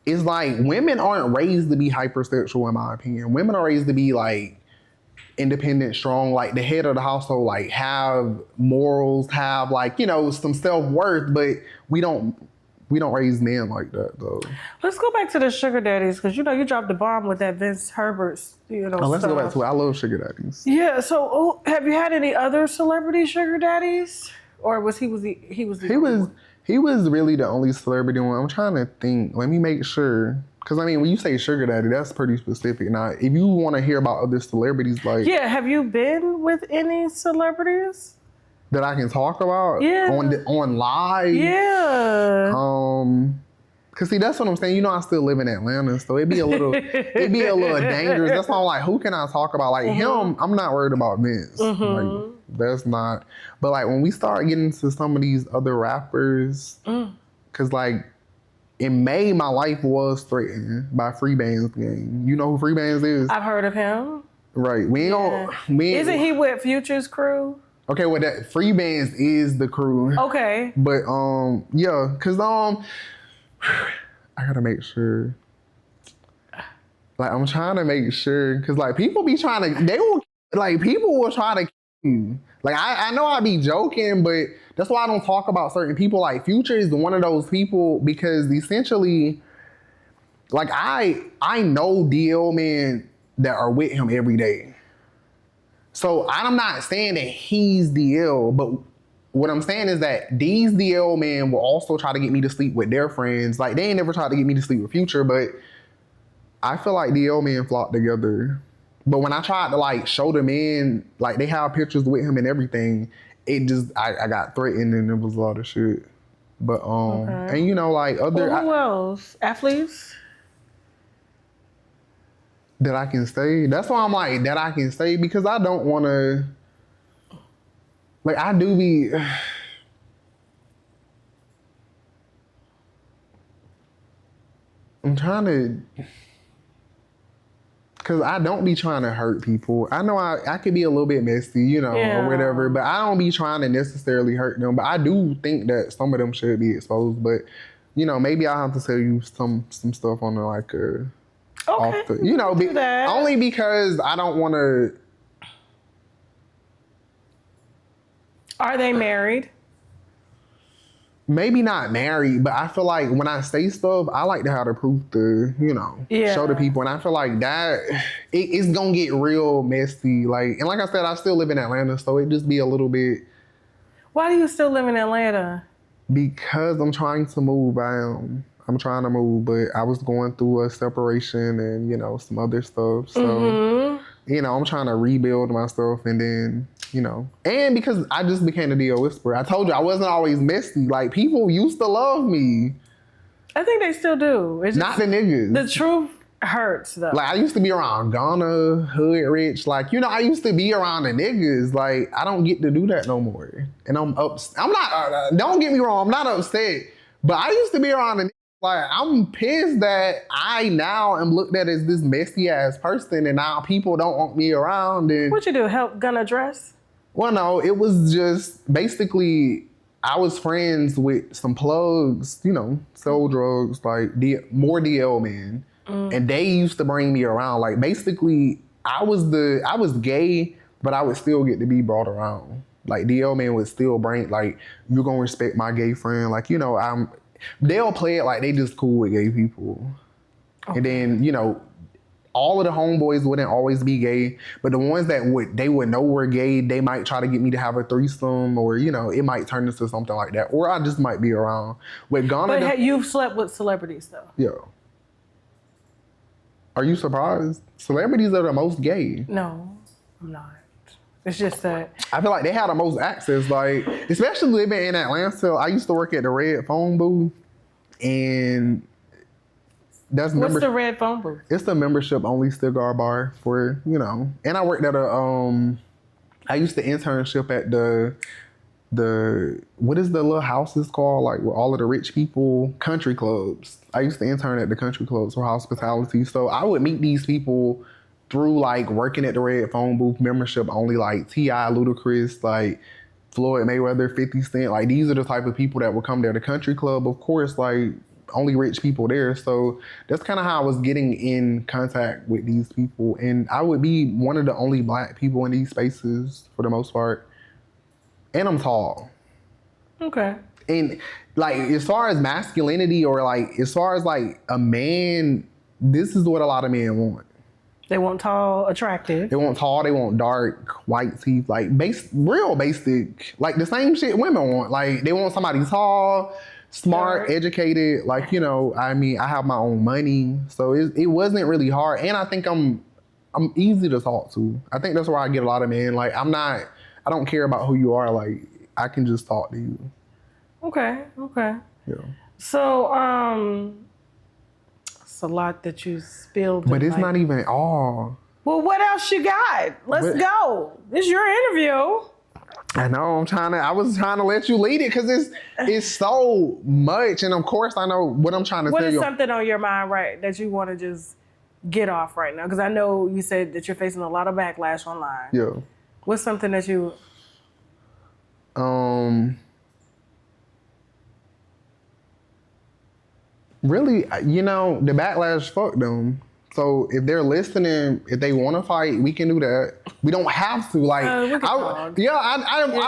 [SPEAKER 2] it's like women aren't raised to be hypersexual, in my opinion. Women are raised to be like independent, strong, like the head of the household, like have morals, have like, you know, some self-worth, but we don't raise men like that though.
[SPEAKER 1] Let's go back to the sugar daddies, because you know you dropped the bomb with that Vince Herbert's, you know.
[SPEAKER 2] Let's
[SPEAKER 1] stuff.
[SPEAKER 2] go back to it. I love sugar daddies.
[SPEAKER 1] Yeah. So have you had any other celebrity sugar daddies, or was he was
[SPEAKER 2] really the only celebrity one? I'm trying to think. Let me make sure. Because, I mean, when you say sugar daddy, that's pretty specific. Now, if you want to hear about other celebrities, like...
[SPEAKER 1] Yeah, have you been with any celebrities?
[SPEAKER 2] That I can talk about?
[SPEAKER 1] Yeah.
[SPEAKER 2] On live?
[SPEAKER 1] Yeah.
[SPEAKER 2] Because, see, that's what I'm saying. You know, I still live in Atlanta, so it'd be a little dangerous. That's why I'm like, who can I talk about? Like, him, I'm not worried about Vince. Like, that's not... But, like, when we start getting into some of these other rappers, because, like... In May, my life was threatened by Free Band's gang. You know who Free Band's is?
[SPEAKER 1] I've heard of him.
[SPEAKER 2] Right.
[SPEAKER 1] Isn't he with Future's crew?
[SPEAKER 2] Okay, well, that Free Band's is the crew.
[SPEAKER 1] Okay.
[SPEAKER 2] But, yeah, because, I gotta make sure. Like, I'm trying to make sure, because, like, people be trying to, people will try to kill you. Like, I know I be joking, but that's why I don't talk about certain people. Like, Future is one of those people because essentially, like, I know DL men that are with him every day. So I'm not saying that he's DL, but what I'm saying is that these DL men will also try to get me to sleep with their friends. Like, they ain't never tried to get me to sleep with Future, but I feel like DL men flock together. But when I tried to like show them in, like they have pictures with him and everything, it just, I got threatened and it was a lot of shit. But, and you know, like other.
[SPEAKER 1] Who else? Athletes?
[SPEAKER 2] That I can say. That's why I'm like, that I can say, because I don't want to, like I do be. I'm trying to. Because I don't be trying to hurt people. I know I could be a little bit messy, you know, or whatever, but I don't be trying to necessarily hurt them. But I do think that some of them should be exposed. But, you know, maybe I'll have to tell you some stuff on the, like, off the, you know, only because I don't want to.
[SPEAKER 1] Are they married?
[SPEAKER 2] Maybe not married, but I feel like when I say stuff, I like to have the proof to, you know, show the people. And I feel like that, it's going to get real messy. Like, and like I said, I still live in Atlanta, so it just be a little bit.
[SPEAKER 1] Why do you still live in Atlanta?
[SPEAKER 2] Because I'm trying to move. I'm trying to move, but I was going through a separation and, you know, some other stuff. So you know, I'm trying to rebuild myself, and then, you know, and because I just became a DL whisperer. I told you I wasn't always messy. Like, people used to love me.
[SPEAKER 1] I think they still do. It's
[SPEAKER 2] Not the niggas.
[SPEAKER 1] The truth hurts though.
[SPEAKER 2] Like, I used to be around Ghana, Hood Rich. Like, you know, I used to be around the niggas. Like, I don't get to do that no more. And I'm not, don't get me wrong, I'm not upset. But I used to be around the niggas. Like, I'm pissed that I now am looked at as this messy ass person, and now people don't want me around. And
[SPEAKER 1] what you do? Help Gunna dress?
[SPEAKER 2] well, no, it was just basically I was friends with some plugs, you know, sell drugs, like more DL men, and they used to bring me around. Like, basically, I was gay, but I would still get to be brought around. Like, DL men would still bring, like, you're gonna respect my gay friend, like, you know, they'll play it like they just cool with gay people. Okay. And then, you know, all of the homeboys wouldn't always be gay, but the ones that they would know were gay, they might try to get me to have a threesome, or, you know, it might turn into something like that. Or I just might be around. With Ghana,
[SPEAKER 1] but you've slept with celebrities though?
[SPEAKER 2] Yeah. Are you surprised? Celebrities are the most gay.
[SPEAKER 1] No, I'm not. It's just that
[SPEAKER 2] I feel like they had the most access, like, especially living in Atlanta. I used to work at the Red Phone Booth, and that's
[SPEAKER 1] what's the Red Phone Booth?
[SPEAKER 2] It's the membership only cigar bar for, you know. And I worked at I used to internship at the what is the little houses called, like, with all of the rich people? Country clubs. I used to intern at the country clubs for hospitality. So I would meet these people through, like, working at the Red Phone Booth, membership only, like T.I., Ludacris, like Floyd Mayweather, 50 Cent. Like, these are the type of people that would come there. The country club, of course, like, only rich people there. So that's kind of how I was getting in contact with these people. And I would be one of the only Black people in these spaces for the most part. And I'm tall.
[SPEAKER 1] Okay.
[SPEAKER 2] And, like, as far as masculinity, or, like, as far as, like, a man, this is what a lot of men want.
[SPEAKER 1] They want tall, attractive.
[SPEAKER 2] They want tall, they want dark, white teeth, like, real basic, like, the same shit women want. Like, they want somebody tall, smart, educated, like, you know, I mean, I have my own money, so it wasn't really hard. And I think I'm easy to talk to. I think that's where I get a lot of men. Like, I don't care about who you are. Like, I can just talk to you.
[SPEAKER 1] Okay.
[SPEAKER 2] Yeah.
[SPEAKER 1] So, it's a lot that you spilled.
[SPEAKER 2] But it's not even all.
[SPEAKER 1] Well, what else you got? Let's go. This is your interview.
[SPEAKER 2] I know, I was trying to let you lead it, because it's so much. And of course I know what I'm trying to tell you.
[SPEAKER 1] What is something on your mind, right, that you want to just get off right now? Because I know you said that you're facing a lot of backlash online.
[SPEAKER 2] Yeah.
[SPEAKER 1] What's something that you...
[SPEAKER 2] Really, you know, the backlash, fuck them. So if they're listening, if they want to fight, we can do that. We don't have to. Like, I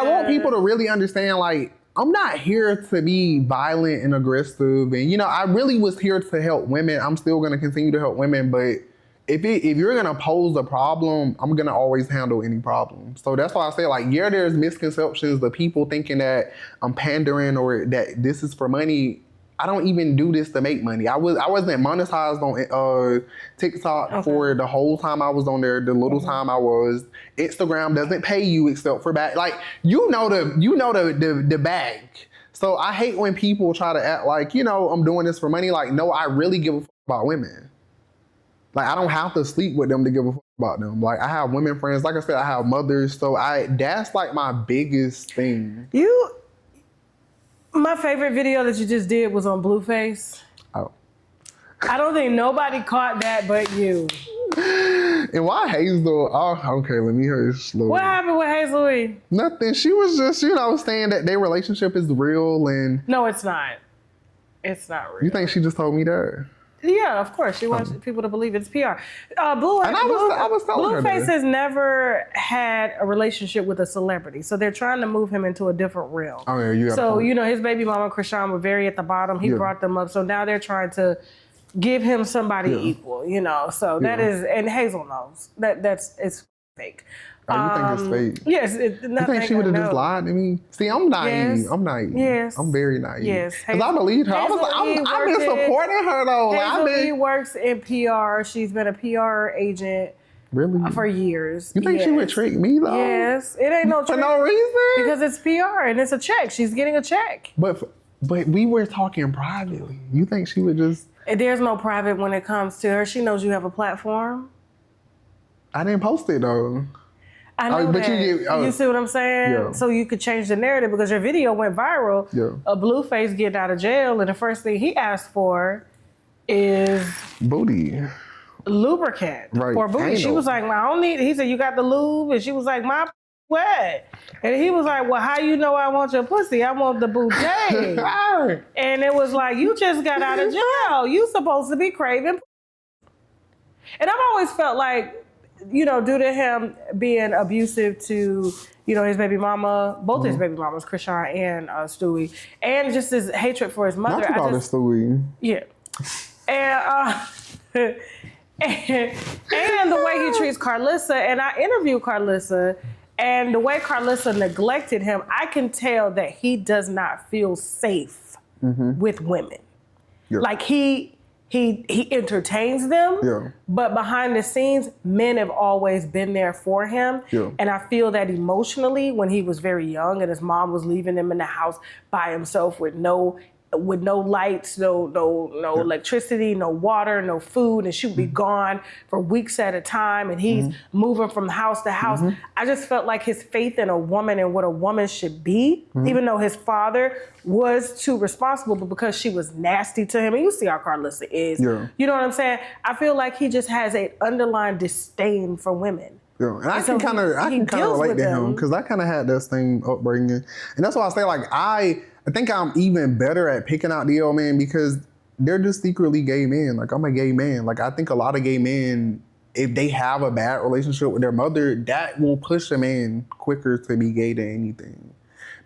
[SPEAKER 2] want people to really understand, like, I'm not here to be violent and aggressive. And, you know, I really was here to help women. I'm still going to continue to help women. But if you're going to pose a problem, I'm going to always handle any problem. So that's why I say, like, yeah, there's misconceptions, the people thinking that I'm pandering or that this is for money. I don't even do this to make money. I wasn't monetized on TikTok for the whole time I was on there. The little time I was. Instagram doesn't pay you except for back. Like, you know the bag. So I hate when people try to act like, you know, I'm doing this for money. Like, no, I really give a fuck about women. Like, I don't have to sleep with them to give a fuck about them. Like, I have women friends. Like I said, I have mothers. So that's like my biggest thing.
[SPEAKER 1] My favorite video that you just did was on Blueface.
[SPEAKER 2] Oh.
[SPEAKER 1] I don't think nobody caught that but you.
[SPEAKER 2] And why Hazel? Oh, okay, let me hear it slowly.
[SPEAKER 1] What happened with Hazel E?
[SPEAKER 2] Nothing. She was just, you know, saying that their relationship is real and...
[SPEAKER 1] No, it's not. It's not real.
[SPEAKER 2] You think she just told me that?
[SPEAKER 1] Yeah, of course. She wants people to believe it's PR.
[SPEAKER 2] I was telling her
[SPEAKER 1] Blueface
[SPEAKER 2] that.
[SPEAKER 1] has never had a relationship with a celebrity, so they're trying to move him into a different realm.
[SPEAKER 2] Oh, yeah, you got
[SPEAKER 1] So,
[SPEAKER 2] a point.
[SPEAKER 1] you know, his baby mama, Krishan, were very at the bottom. He brought them up. So now they're trying to give him somebody equal, you know. So that is, and Hazel knows it's fake.
[SPEAKER 2] Oh, you think it's fake?
[SPEAKER 1] Yes.
[SPEAKER 2] You think she would have just lied to me? See, I'm naive.
[SPEAKER 1] Yes.
[SPEAKER 2] I'm naive.
[SPEAKER 1] Yes.
[SPEAKER 2] I'm very naive.
[SPEAKER 1] Yes.
[SPEAKER 2] Because I believed her. I've been supporting her, though.
[SPEAKER 1] Hazel E works in PR. She's been a PR agent
[SPEAKER 2] Really?
[SPEAKER 1] For years.
[SPEAKER 2] You think she would trick me though?
[SPEAKER 1] Yes. It ain't no trick.
[SPEAKER 2] For no reason?
[SPEAKER 1] Because it's PR and it's a check. She's getting a check.
[SPEAKER 2] But we were talking privately. You think she would just...
[SPEAKER 1] There's no private when it comes to her. She knows you have a platform.
[SPEAKER 2] I didn't post it though.
[SPEAKER 1] I know
[SPEAKER 2] but
[SPEAKER 1] that. You see what I'm saying?
[SPEAKER 2] Yeah.
[SPEAKER 1] So you could change the narrative because your video went viral.
[SPEAKER 2] Yeah.
[SPEAKER 1] A Blueface getting out of jail, and the first thing he asked for is
[SPEAKER 2] Booty.
[SPEAKER 1] lubricant
[SPEAKER 2] Right.
[SPEAKER 1] for booty. She was like, well, I don't need. He said, you got the lube, and she was like, my wet. And he was like, well, how you know I want your pussy? I want the bouquet. And it was like, you just got out of jail. You supposed to be craving. And I've always felt like, due to him being abusive to, his baby mama, both his baby mamas, Krishan and Stewie, and just his hatred for his mother.
[SPEAKER 2] Not to call her Stewie.
[SPEAKER 1] Yeah. And the way he treats Carlissa, and I interviewed Carlissa, and the way Carlissa neglected him, I can tell that he does not feel safe with women.
[SPEAKER 2] Yeah.
[SPEAKER 1] Like he entertains them,
[SPEAKER 2] Yeah.
[SPEAKER 1] but behind the scenes, men have always been there for him.
[SPEAKER 2] Yeah.
[SPEAKER 1] And I feel that emotionally, when he was very young and his mom was leaving him in the house by himself with no lights, no electricity, no water, no food, and she would be gone for weeks at a time, and he's moving from house to house. I just felt like his faith in a woman and what a woman should be, even though his father was too responsible, but because she was nasty to him, and you see how Carlissa is.
[SPEAKER 2] Yeah.
[SPEAKER 1] You know what I'm saying? I feel like he just has an underlying disdain for women.
[SPEAKER 2] Yeah, and I can kind of relate to him because I kind of had that same upbringing, and that's why I say I think I'm even better at picking out the old men because they're just secretly gay men. Like I'm a gay man. Like I think a lot of gay men, if they have a bad relationship with their mother, that will push a man quicker to be gay than anything.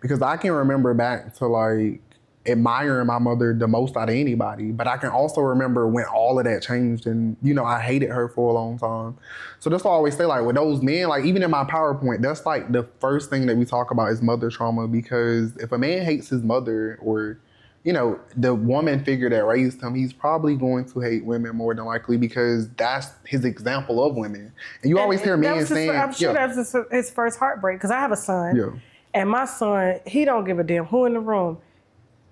[SPEAKER 2] Because I can remember back to like admiring my mother the most out of anybody, but I can also remember when all of that changed and, I hated her for a long time. So that's why I always say, like, with those men, like, even in my PowerPoint, that's like the first thing that we talk about is mother trauma, because if a man hates his mother or, the woman figure that raised him, he's probably going to hate women more than likely because that's his example of women. And you always hear men saying...
[SPEAKER 1] I'm sure that's his first heartbreak, because I have a son.
[SPEAKER 2] Yeah.
[SPEAKER 1] And my son, he don't give a damn who in the room.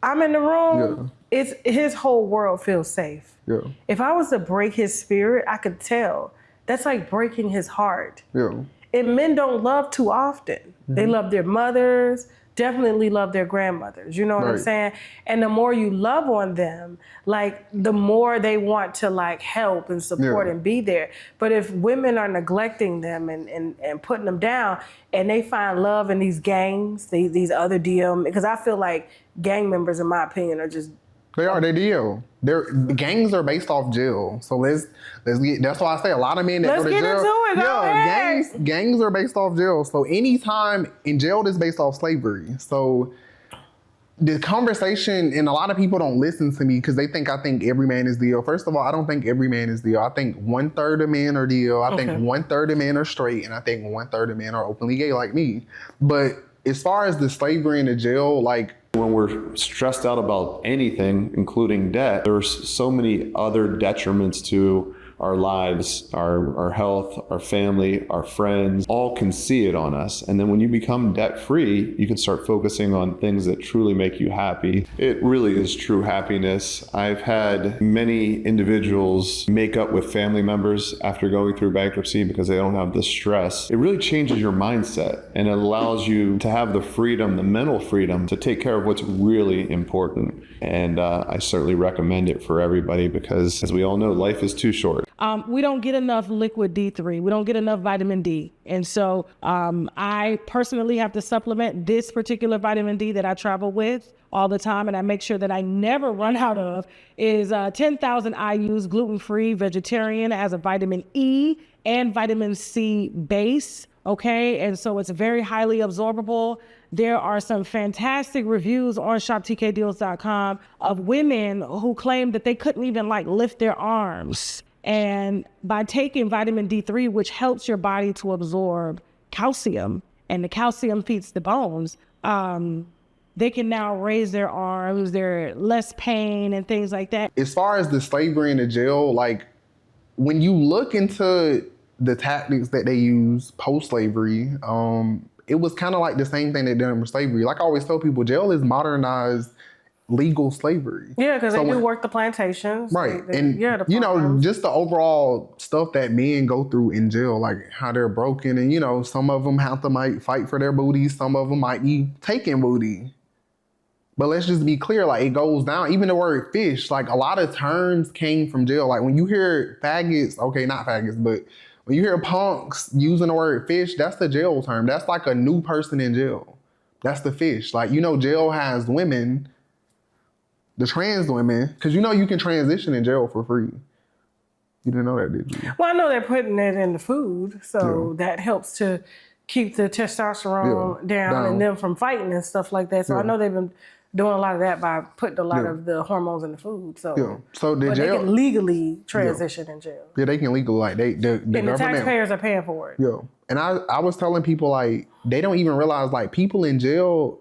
[SPEAKER 1] I'm in the room, it's his whole world feels safe.
[SPEAKER 2] Yeah.
[SPEAKER 1] If I was to break his spirit, I could tell. That's like breaking his heart.
[SPEAKER 2] Yeah.
[SPEAKER 1] And men don't love too often. They love their mothers, definitely love their grandmothers. You know what I'm saying? And the more you love on them, like the more they want to like help and support and be there. But if women are neglecting them and putting them down, and they find love in these gangs, these other DM, because I feel like gang members, in my opinion, are just...
[SPEAKER 2] They're deal. Gangs are based off jail. So let's get, that's why I say a lot of men that go to jail.
[SPEAKER 1] Let's get into it. Go ahead.
[SPEAKER 2] Gangs are based off jail. So anytime in jail is based off slavery. So the conversation, and a lot of people don't listen to me because I think every man is deal. First of all, I don't think every man is deal. I think 1/3 of men are deal. I think 1/3 of men are straight, and I think 1/3 of men are openly gay like me. But as far as the slavery in the jail, like,
[SPEAKER 5] when we're stressed out about anything, including debt, there's so many other detriments to our lives, our health, our family, our friends, all can see it on us. And then when you become debt-free, you can start focusing on things that truly make you happy. It really is true happiness. I've had many individuals make up with family members after going through bankruptcy because they don't have the stress. It really changes your mindset, and it allows you to have the freedom, the mental freedom, to take care of what's really important. And I certainly recommend it for everybody because, as we all know, life is too short.
[SPEAKER 1] We don't get enough liquid D3. We don't get enough vitamin D. And so I personally have to supplement this particular vitamin D that I travel with all the time, and I make sure that I never run out of, is 10,000 IUs, gluten-free, vegetarian, as a vitamin E and vitamin C base. Okay, and so it's very highly absorbable. There are some fantastic reviews on shoptkdeals.com of women who claim that they couldn't even lift their arms. And by taking vitamin D3, which helps your body to absorb calcium, and the calcium feeds the bones, they can now raise their arms, they're less pain and things like that.
[SPEAKER 2] As far as the slavery in the jail, like when you look into the tactics that they use post-slavery, it was kind of like the same thing they did with slavery. Like I always tell people, jail is modernized legal slavery.
[SPEAKER 1] Yeah, because they do work the plantations.
[SPEAKER 2] Right.
[SPEAKER 1] The farms.
[SPEAKER 2] Just the overall stuff that men go through in jail, like how they're broken. And, some of them might fight for their booty. Some of them might be taking booty. But let's just be clear, like it goes down. Even the word fish, like a lot of terms came from jail. Like when you hear faggots, okay, not faggots, but when you hear punks using the word fish, that's the jail term. That's like a new person in jail. That's the fish. Like, jail has women, the trans women, because you can transition in jail for free. You didn't know that, did you?
[SPEAKER 1] Well, I know they're putting it in the food, so that helps to keep the testosterone down and them from fighting and stuff like that. So I know they've been doing a lot of that by putting a lot of the hormones in the food. So,
[SPEAKER 2] so
[SPEAKER 1] they can legally transition in jail.
[SPEAKER 2] Yeah, they can legally, like the government.
[SPEAKER 1] The taxpayers are paying for it.
[SPEAKER 2] Yeah, and I was telling people like they don't even realize like people in jail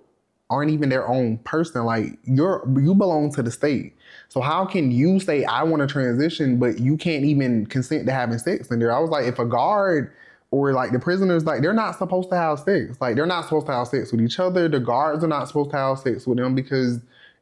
[SPEAKER 2] aren't even their own person. Like you belong to the state. So how can you say I want to transition, but you can't even consent to having sex in there? I was like, if a guard or like the prisoners, like they're not supposed to have sex. Like they're not supposed to have sex with each other. The guards are not supposed to have sex with them because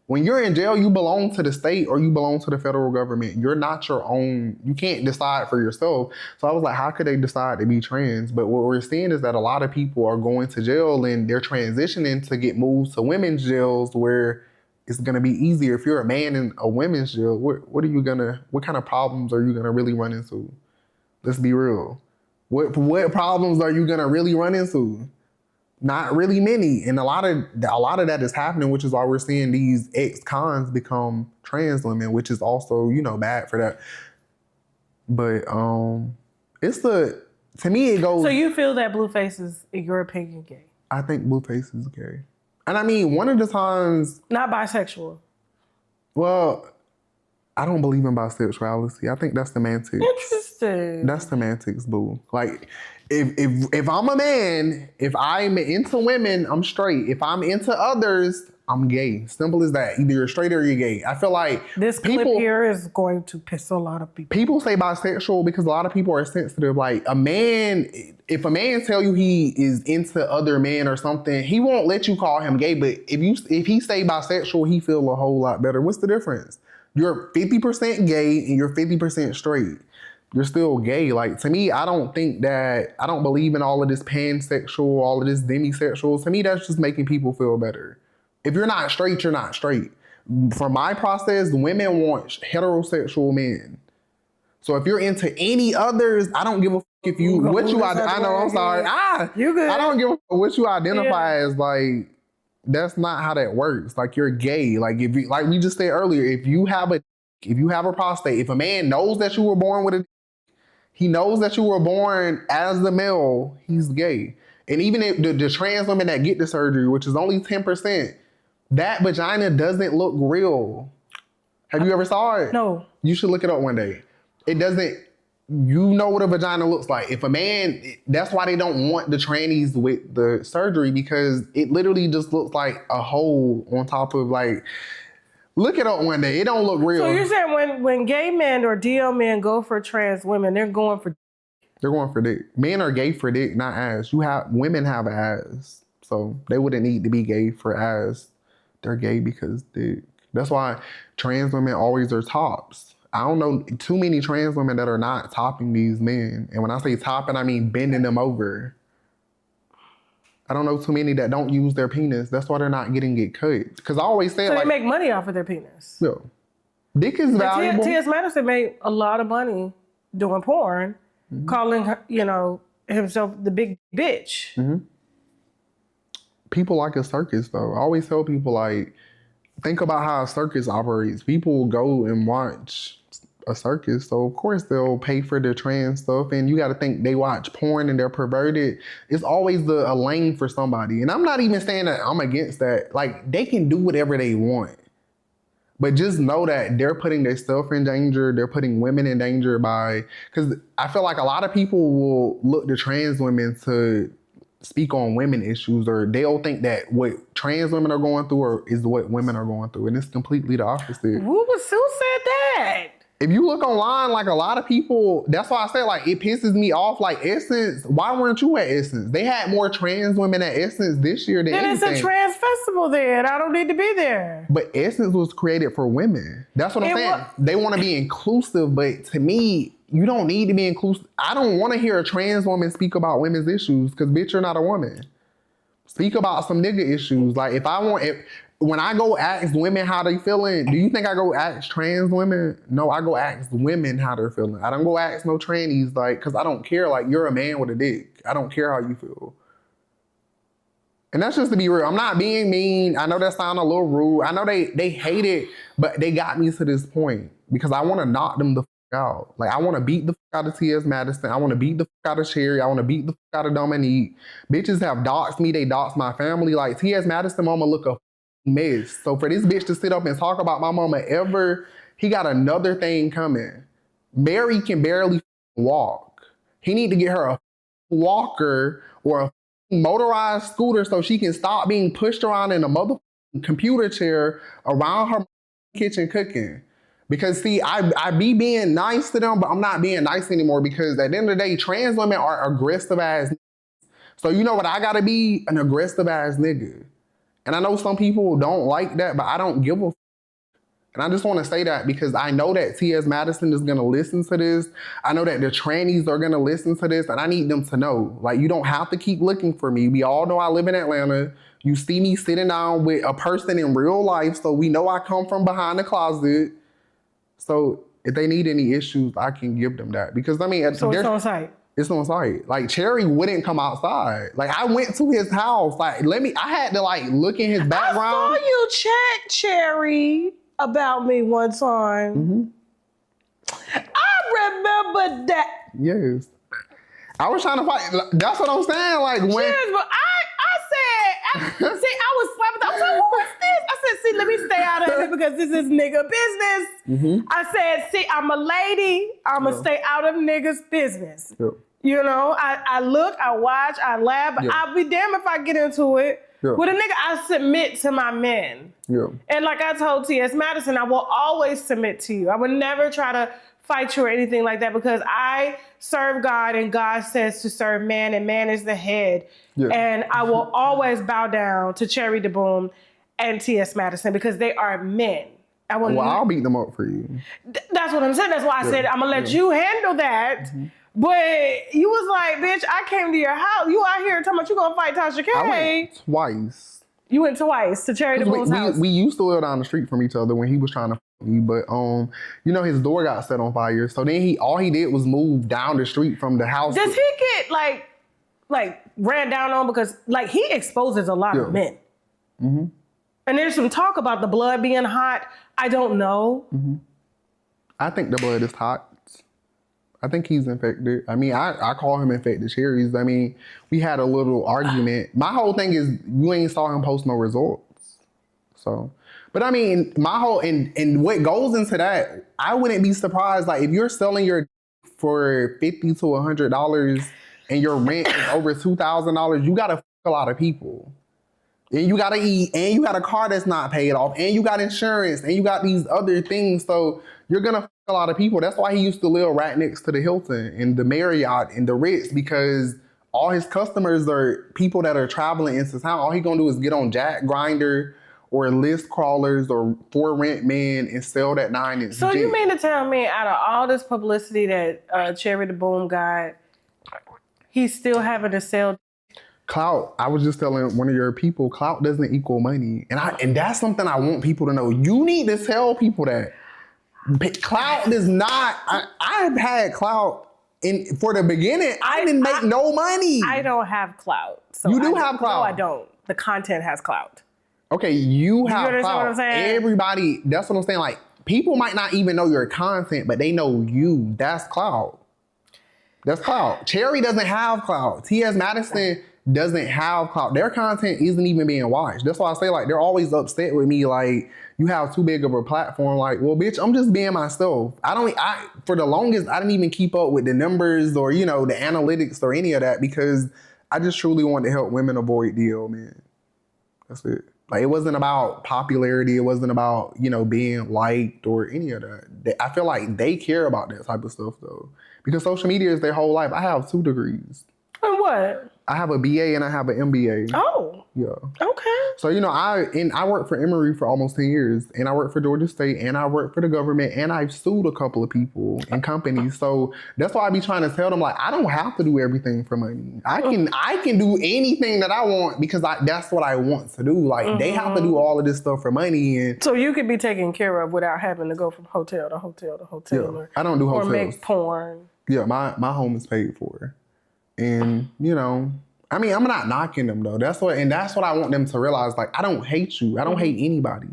[SPEAKER 2] when you're in jail, you belong to the state or you belong to the federal government. You're not your own. You can't decide for yourself. So I was like, how could they decide to be trans? But what we're seeing is that a lot of people are going to jail and they're transitioning to get moved to women's jails where it's going to be easier. If you're a man in a women's jail, what kind of problems are you going to really run into? Let's be real. What problems are you gonna really run into? Not really many, and a lot of that is happening, which is why we're seeing these ex-cons become trans women, which is also bad for that. But to me it goes.
[SPEAKER 1] So you feel that Blueface is, in your opinion, gay?
[SPEAKER 2] I think Blueface is gay, and I mean one of the times
[SPEAKER 1] not bisexual.
[SPEAKER 2] Well, I don't believe in bisexuality. I think that's semantics.
[SPEAKER 1] Interesting.
[SPEAKER 2] That's semantics, boo. Like, if I'm a man, if I'm into women, I'm straight. If I'm into others, I'm gay. Simple as that. Either you're straight or you're gay. I feel like
[SPEAKER 1] this clip here is going to piss a lot of people.
[SPEAKER 2] People say bisexual because a lot of people are sensitive. Like if a man tell you he is into other men or something, he won't let you call him gay. But if he say bisexual, he feel a whole lot better. What's the difference? You're 50% gay and you're 50% straight. You're still gay. Like, to me, I don't believe in all of this pansexual, all of this demisexual. To me, that's just making people feel better. If you're not straight, you're not straight. For my process, women want heterosexual men. So if you're into any others, I don't give a fuck if you, what you, I know, I'm sorry.
[SPEAKER 1] You good.
[SPEAKER 2] I don't give a fuck what you identify as, like, that's not how that works. Like, you're gay. Like, if you, like we just said earlier, if you have a prostate, if a man knows that you were born with he knows that you were born as the male, he's gay. And even if the trans women that get the surgery, which is only 10%, that vagina doesn't look real. Have you ever saw it?
[SPEAKER 1] No.
[SPEAKER 2] You should look it up one day. It doesn't, what a vagina looks like. If a man, that's why they don't want the trannies with the surgery, because it literally just looks like a hole on top of, like, look it up one day. It don't look real.
[SPEAKER 1] So you're saying when gay men or DL men go for trans women, they're going for
[SPEAKER 2] dick. Men are gay for dick, not ass. Women have ass. So they wouldn't need to be gay for ass. They're gay because dick. That's why trans women always are tops. I don't know too many trans women that are not topping these men. And when I say topping, I mean bending them over. I don't know too many that don't use their penis. That's why they're not getting it cut. Because I always say,
[SPEAKER 1] so
[SPEAKER 2] like,
[SPEAKER 1] they make money off of their penis.
[SPEAKER 2] Yeah. Dick is valuable.
[SPEAKER 1] T.S. Madison made a lot of money doing porn, calling himself the big bitch.
[SPEAKER 2] Mm-hmm. People like a circus, though. I always tell people, like, think about how a circus operates. People go and watch a circus, so of course they'll pay for their trans stuff. And you got to think they watch porn and they're perverted. It's always a lane for somebody. And I'm not even saying that I'm against that. Like, they can do whatever they want, but just know that they're putting themselves in danger. They're putting women in danger because I feel like a lot of people will look to trans women to speak on women issues, or they'll think that what trans women are going through is what women are going through, and it's completely the opposite.
[SPEAKER 1] Who said that?
[SPEAKER 2] If you look online, like a lot of people, that's why I say like it pisses me off. Like Essence, why weren't you at Essence? They had more trans women at Essence this year than anything.
[SPEAKER 1] Then it's a trans festival there, and I don't need to be there.
[SPEAKER 2] But Essence was created for women. That's what I'm saying. They want to be inclusive, but to me, you don't need to be inclusive. I don't want to hear a trans woman speak about women's issues because bitch, you're not a woman. Speak about some nigga issues. Like when I go ask women how they feeling, do you think I go ask trans women? No, I go ask women how they're feeling. I don't go ask no trannies, like, cause I don't care. Like, you're a man with a dick. I don't care how you feel. And that's just to be real. I'm not being mean. I know that sounds a little rude. I know they hate it, but they got me to this point because I want to knock them the fuck out. Like, I want to beat the fuck out of T.S. Madison. I want to beat the fuck out of Cherry. I want to beat the fuck out of Dominique. Bitches have doxed me. They doxed my family. Like, T.S. Madison mama look a mess. So for this bitch to sit up and talk about my mama ever, he got another thing coming. Mary can barely walk. He need to get her a walker or a motorized scooter so she can stop being pushed around in a mother computer chair around her kitchen cooking. Because see, I be being nice to them, but I'm not being nice anymore because at the end of the day, trans women are aggressive ass. So you know what I gotta be? An aggressive ass nigga. And I know some people don't like that, but I don't give a f. And I just want to say that because I know that T.S. Madison is going to listen to this. I know that the trannies are going to listen to this, and I need them to know. Like, you don't have to keep looking for me. We all know I live in Atlanta. You see me sitting down with a person in real life, so we know I come from behind the closet. So if they need any issues, I can give them that. Because, I mean...
[SPEAKER 1] So it's on site.
[SPEAKER 2] It's on site. Like, Cherry wouldn't come outside. Like, I went to his house. Like, I had to, like, look in his background.
[SPEAKER 1] I saw you check Cherry about me one time. Mm-hmm. I remember that.
[SPEAKER 2] Yes. I was trying to fight. That's what I'm saying. Like, when...
[SPEAKER 1] Cheers, but I was slapping. I was like, what's this? I said, see, let me stay out of it because this is nigga business. Mm-hmm. I said, see, I'm a lady. I'm going to stay out of niggas' business. Yep. You know, I look, I watch, I laugh, but I'll be damned if I get into it. With a nigga, I submit to my men. And like I told T.S. Madison, I will always submit to you. I would never try to fight you or anything like that because I serve God and God says to serve man and man is the head. And I will always bow down to Cherry DeBoom and T.S. Madison because they are men.
[SPEAKER 2] I'll beat them up for you.
[SPEAKER 1] That's what I'm saying. That's why I said I'm going to let you handle that. Mm-hmm. But you was like, bitch, I came to your house. You out here talking about you gonna fight Tasha K.
[SPEAKER 2] I went twice.
[SPEAKER 1] You went twice to Cherry DeBoom's house.
[SPEAKER 2] We used to live down the street from each other when he was trying to fight me, but you know, his door got set on fire. So then all he did was move down the street from the house.
[SPEAKER 1] Does he get like ran down on because like he exposes a lot of men? Mm-hmm. And there's some talk about the blood being hot. I don't know.
[SPEAKER 2] Mm-hmm. I think the blood is hot. I think he's infected. I mean, I call him infected cherries. I mean, we had a little argument. My whole thing is you ain't saw him post no results. So, but I mean, my whole, and what goes into that, I wouldn't be surprised. Like if you're selling your for $50 to $100 and your rent is over $2,000, you got to fuck a lot of people. And you got to eat, and you got a car that's not paid off, and you got insurance, and you got these other things. So you're going to fuck a lot of people. That's why he used to live right next to the Hilton and the Marriott and the Ritz, because all his customers are people that are traveling into town. All he going to do is get on Jack Grindr or list crawlers or For Rent Man and sell that 9-inch.
[SPEAKER 1] So you mean to tell me out of all this publicity that Cherry DeBoom got, he's still having to sell?
[SPEAKER 2] Clout, I was just telling one of your people, clout doesn't equal money. And that's something I want people to know. You need to tell people that. Clout does not, I've had clout for the beginning. I didn't make no money.
[SPEAKER 1] I don't have clout. So
[SPEAKER 2] you do have clout.
[SPEAKER 1] No, I don't. The content has clout.
[SPEAKER 2] Okay, you have
[SPEAKER 1] understand
[SPEAKER 2] clout.
[SPEAKER 1] What I'm saying?
[SPEAKER 2] Everybody, that's what I'm saying. Like, people might not even know your content, but they know you. That's clout. That's clout. Cherry doesn't have clout. T.S. Madison doesn't have clout. Their content isn't even being watched. That's why I say, like, they're always upset with me. Like, you have too big of a platform. Like, well, bitch, I'm just being myself. For the longest, I didn't even keep up with the numbers or, you know, the analytics or any of that because I just truly want to help women avoid DL, man. That's it. Like, it wasn't about popularity. It wasn't about, being liked or any of that. I feel like they care about that type of stuff, though. Because social media is their whole life. I have 2 degrees.
[SPEAKER 1] And what?
[SPEAKER 2] I have a BA and I have an MBA.
[SPEAKER 1] Oh.
[SPEAKER 2] Yeah.
[SPEAKER 1] Okay.
[SPEAKER 2] So, I worked for Emory for almost 10 years. And I worked for Georgia State. And I worked for the government. And I've sued a couple of people and companies. So, that's why I be trying to tell them, like, I don't have to do everything for money. I can do anything that I want because that's what I want to do. Like, they have to do all of this stuff for money. And
[SPEAKER 1] so you could be taken care of without having to go from hotel to hotel to hotel.
[SPEAKER 2] Yeah, I don't do hotels.
[SPEAKER 1] Or make porn.
[SPEAKER 2] Yeah, my home is paid for. And, I'm not knocking them though. That's what I want them to realize. Like, I don't hate you. I don't hate anybody.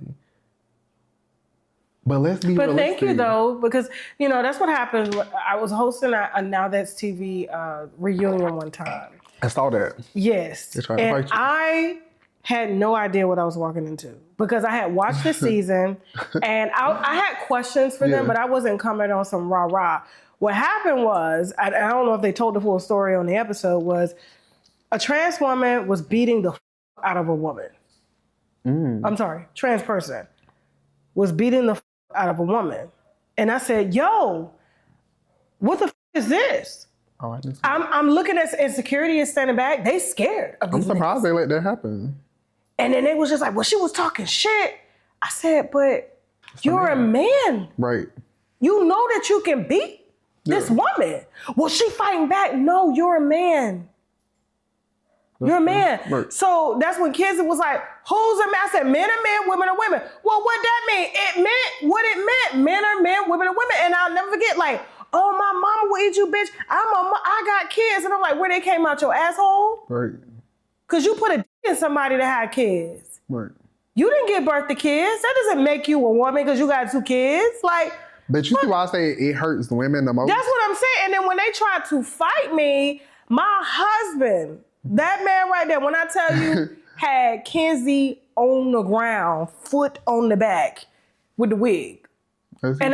[SPEAKER 2] But let's be realistic.
[SPEAKER 1] Thank you though, because that's what happened. I was hosting a Now That's TV reunion one time.
[SPEAKER 2] I saw that.
[SPEAKER 1] Yes.
[SPEAKER 2] They tried to
[SPEAKER 1] And
[SPEAKER 2] fight you.
[SPEAKER 1] I had no idea what I was walking into because I had watched the season and I had questions for them, but I wasn't coming on some rah-rah. What happened was, I don't know if they told the full story on the episode, was a trans woman was beating the out of a woman. I'm sorry, trans person was beating the out of a woman. And I said, yo, what the is this?
[SPEAKER 2] Oh, I didn't see
[SPEAKER 1] I'm looking at, and security is standing back. They scared of
[SPEAKER 2] I'm
[SPEAKER 1] these
[SPEAKER 2] surprised
[SPEAKER 1] niggas.
[SPEAKER 2] they let that happen.
[SPEAKER 1] And then they was just like, well, she was talking shit. I said, but you're a man.
[SPEAKER 2] Right.
[SPEAKER 1] You know that you can beat this woman. Well, she fighting back. No, you're a man. You're a man.
[SPEAKER 2] Right.
[SPEAKER 1] So that's when kids was like, who's a man? I said, men are men, women are women. Well, what that mean? It meant what it meant. Men are men, women are women. And I'll never forget, like, oh, my mama will eat you, bitch. I got kids. And I'm like, where they came out your asshole?
[SPEAKER 2] Right.
[SPEAKER 1] Because you put a dick in somebody that had kids.
[SPEAKER 2] Right.
[SPEAKER 1] You didn't give birth to kids. That doesn't make you a woman because you got 2 kids. Like,
[SPEAKER 2] But you see why I say it hurts women the most?
[SPEAKER 1] that's what I'm saying. And then when they tried to fight me, my husband, that man right there, when I tell you, had Kenzie on the ground, foot on the back with the wig. And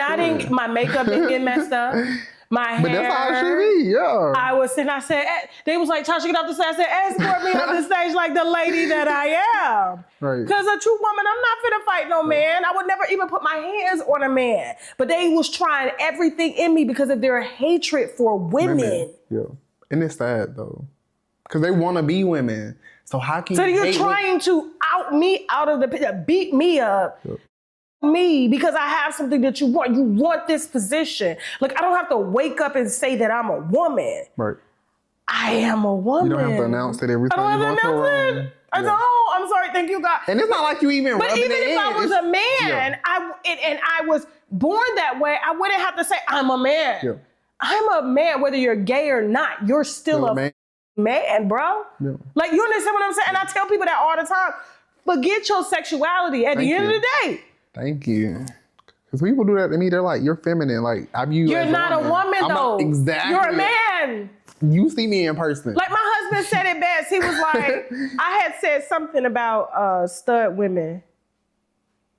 [SPEAKER 1] my makeup didn't get messed up. My hair.
[SPEAKER 2] But that's how it should be, yeah.
[SPEAKER 1] I was sitting, I said, they was like, Tasha, get off the stage. I said, escort me on the stage like the lady that I am.
[SPEAKER 2] Right.
[SPEAKER 1] Because a true woman, I'm not finna fight no man. I would never even put my hands on a man. But they was trying everything in me because of their hatred for women.
[SPEAKER 2] Yeah. And it's sad though. Because they want to be women. So how can
[SPEAKER 1] So
[SPEAKER 2] you
[SPEAKER 1] you're
[SPEAKER 2] hate
[SPEAKER 1] trying to out me out of the pit, beat me up.
[SPEAKER 2] Yep.
[SPEAKER 1] Me because I have something that you want. You want this position. Like, I don't have to wake up and say that I'm a woman.
[SPEAKER 2] Right.
[SPEAKER 1] I am a woman.
[SPEAKER 2] You don't have to announce it every
[SPEAKER 1] I
[SPEAKER 2] time
[SPEAKER 1] don't
[SPEAKER 2] you
[SPEAKER 1] have
[SPEAKER 2] go
[SPEAKER 1] to
[SPEAKER 2] to a
[SPEAKER 1] announce
[SPEAKER 2] room.
[SPEAKER 1] it. I said, oh, I'm sorry, thank you, God.
[SPEAKER 2] And it's not like you even
[SPEAKER 1] But
[SPEAKER 2] rubbing
[SPEAKER 1] even
[SPEAKER 2] it
[SPEAKER 1] if
[SPEAKER 2] in.
[SPEAKER 1] I was a man, I was born that way, I wouldn't have to say I'm a man.
[SPEAKER 2] Yeah.
[SPEAKER 1] I'm a man, whether you're gay or not. You're still a man, bro.
[SPEAKER 2] Yeah.
[SPEAKER 1] Like, you understand what I'm saying? And I tell people that all the time. Forget your sexuality. At the end of the day,
[SPEAKER 2] thank you. Because people do that to me, they're like, you're feminine. Like, I view you
[SPEAKER 1] you're
[SPEAKER 2] as
[SPEAKER 1] not a woman, though.
[SPEAKER 2] Exactly.
[SPEAKER 1] You're a man.
[SPEAKER 2] You see me in person.
[SPEAKER 1] Like, my husband said it best. He was like, I had said something about stud women.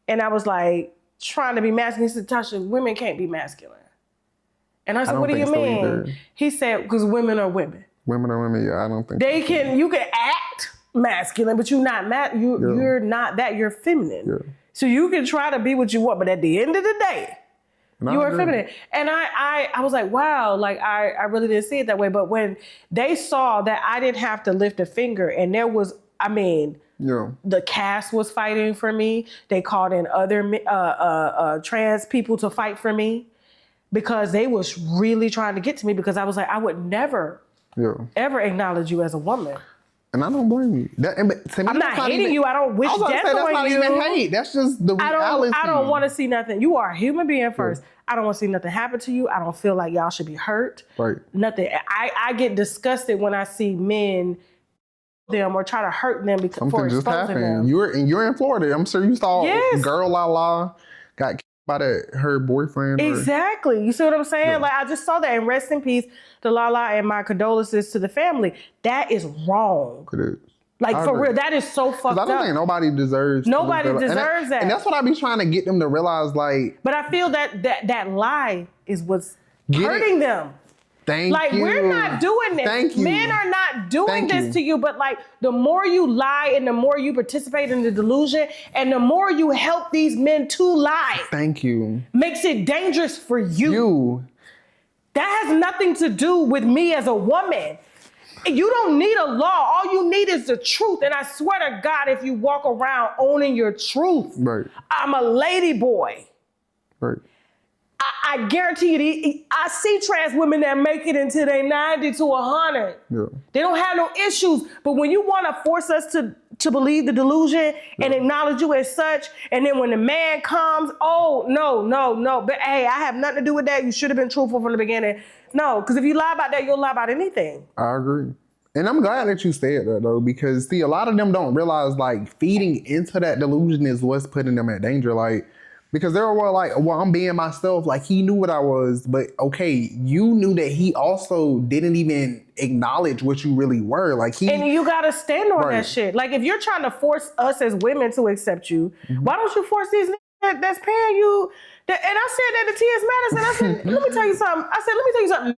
[SPEAKER 1] And I was like, trying to be masculine. He said, Tasha, women can't be masculine. And I said, what do you mean?
[SPEAKER 2] Either.
[SPEAKER 1] He said, because women are women.
[SPEAKER 2] Women are women, yeah, I don't think
[SPEAKER 1] You can act masculine, but you're not you're not that. You're feminine.
[SPEAKER 2] Yeah.
[SPEAKER 1] So you can try to be what you want, but at the end of the day, you are feminine. And I was like, wow, like I really didn't see it that way. But when they saw that I didn't have to lift a finger, and there was, the cast was fighting for me. They called in other trans people to fight for me because they was really trying to get to me, because I was like, I would never ever acknowledge you as a woman.
[SPEAKER 2] And I don't blame you.
[SPEAKER 1] I'm not hating you. I don't wish death on you.
[SPEAKER 2] That's not even hate. That's just the reality.
[SPEAKER 1] I don't want to see nothing. You are a human being first. I don't want to see nothing happen to you. I don't feel like y'all should be hurt.
[SPEAKER 2] Right.
[SPEAKER 1] Nothing. I get disgusted when I see men them or try to hurt them because
[SPEAKER 2] something just happened.
[SPEAKER 1] them.
[SPEAKER 2] You're in Florida. I'm sure you saw girl Lala got killed by her boyfriend.
[SPEAKER 1] Exactly. You see what I'm saying?
[SPEAKER 2] Yeah.
[SPEAKER 1] Like, I just saw that. And rest in peace to Lala, and my condolences to the family. That is wrong.
[SPEAKER 2] It is.
[SPEAKER 1] Like, for real, that is so fucked up.
[SPEAKER 2] I don't think nobody deserves
[SPEAKER 1] that.
[SPEAKER 2] And that's what I be trying to get them to realize, like.
[SPEAKER 1] But I feel that lie is what's hurting them.
[SPEAKER 2] Thank
[SPEAKER 1] like,
[SPEAKER 2] you.
[SPEAKER 1] we're not doing this.
[SPEAKER 2] Thank you.
[SPEAKER 1] Men are not doing
[SPEAKER 2] Thank
[SPEAKER 1] this
[SPEAKER 2] you.
[SPEAKER 1] to you, but like, the more you lie and the more you participate in the delusion and the more you help these men to lie,
[SPEAKER 2] Thank you.
[SPEAKER 1] makes it dangerous for you.
[SPEAKER 2] You.
[SPEAKER 1] That has nothing to do with me as a woman. You don't need a law. All you need is the truth. And I swear to God, if you walk around owning your truth,
[SPEAKER 2] Right.
[SPEAKER 1] I'm a lady boy.
[SPEAKER 2] Right.
[SPEAKER 1] I guarantee you, I see trans women that make it into their 90 to 100.
[SPEAKER 2] Yeah.
[SPEAKER 1] They don't have no issues. But when you want to force us to believe the delusion and acknowledge you as such, and then when the man comes, oh, no. But hey, I have nothing to do with that. You should have been truthful from the beginning. No, because if you lie about that, you'll lie about anything.
[SPEAKER 2] I agree. And I'm glad that you said that, though, because, see, a lot of them don't realize, like, feeding into that delusion is what's putting them at danger. Like, because they were like, well, I'm being myself. Like, he knew what I was. But, okay, you knew that he also didn't even acknowledge what you really were. Like,
[SPEAKER 1] And you got to stand on
[SPEAKER 2] Right.
[SPEAKER 1] that shit. Like, if you're trying to force us as women to accept you, why don't you force these niggas that's paying you? And I said that to T.S. Madison. I said, let me tell you something.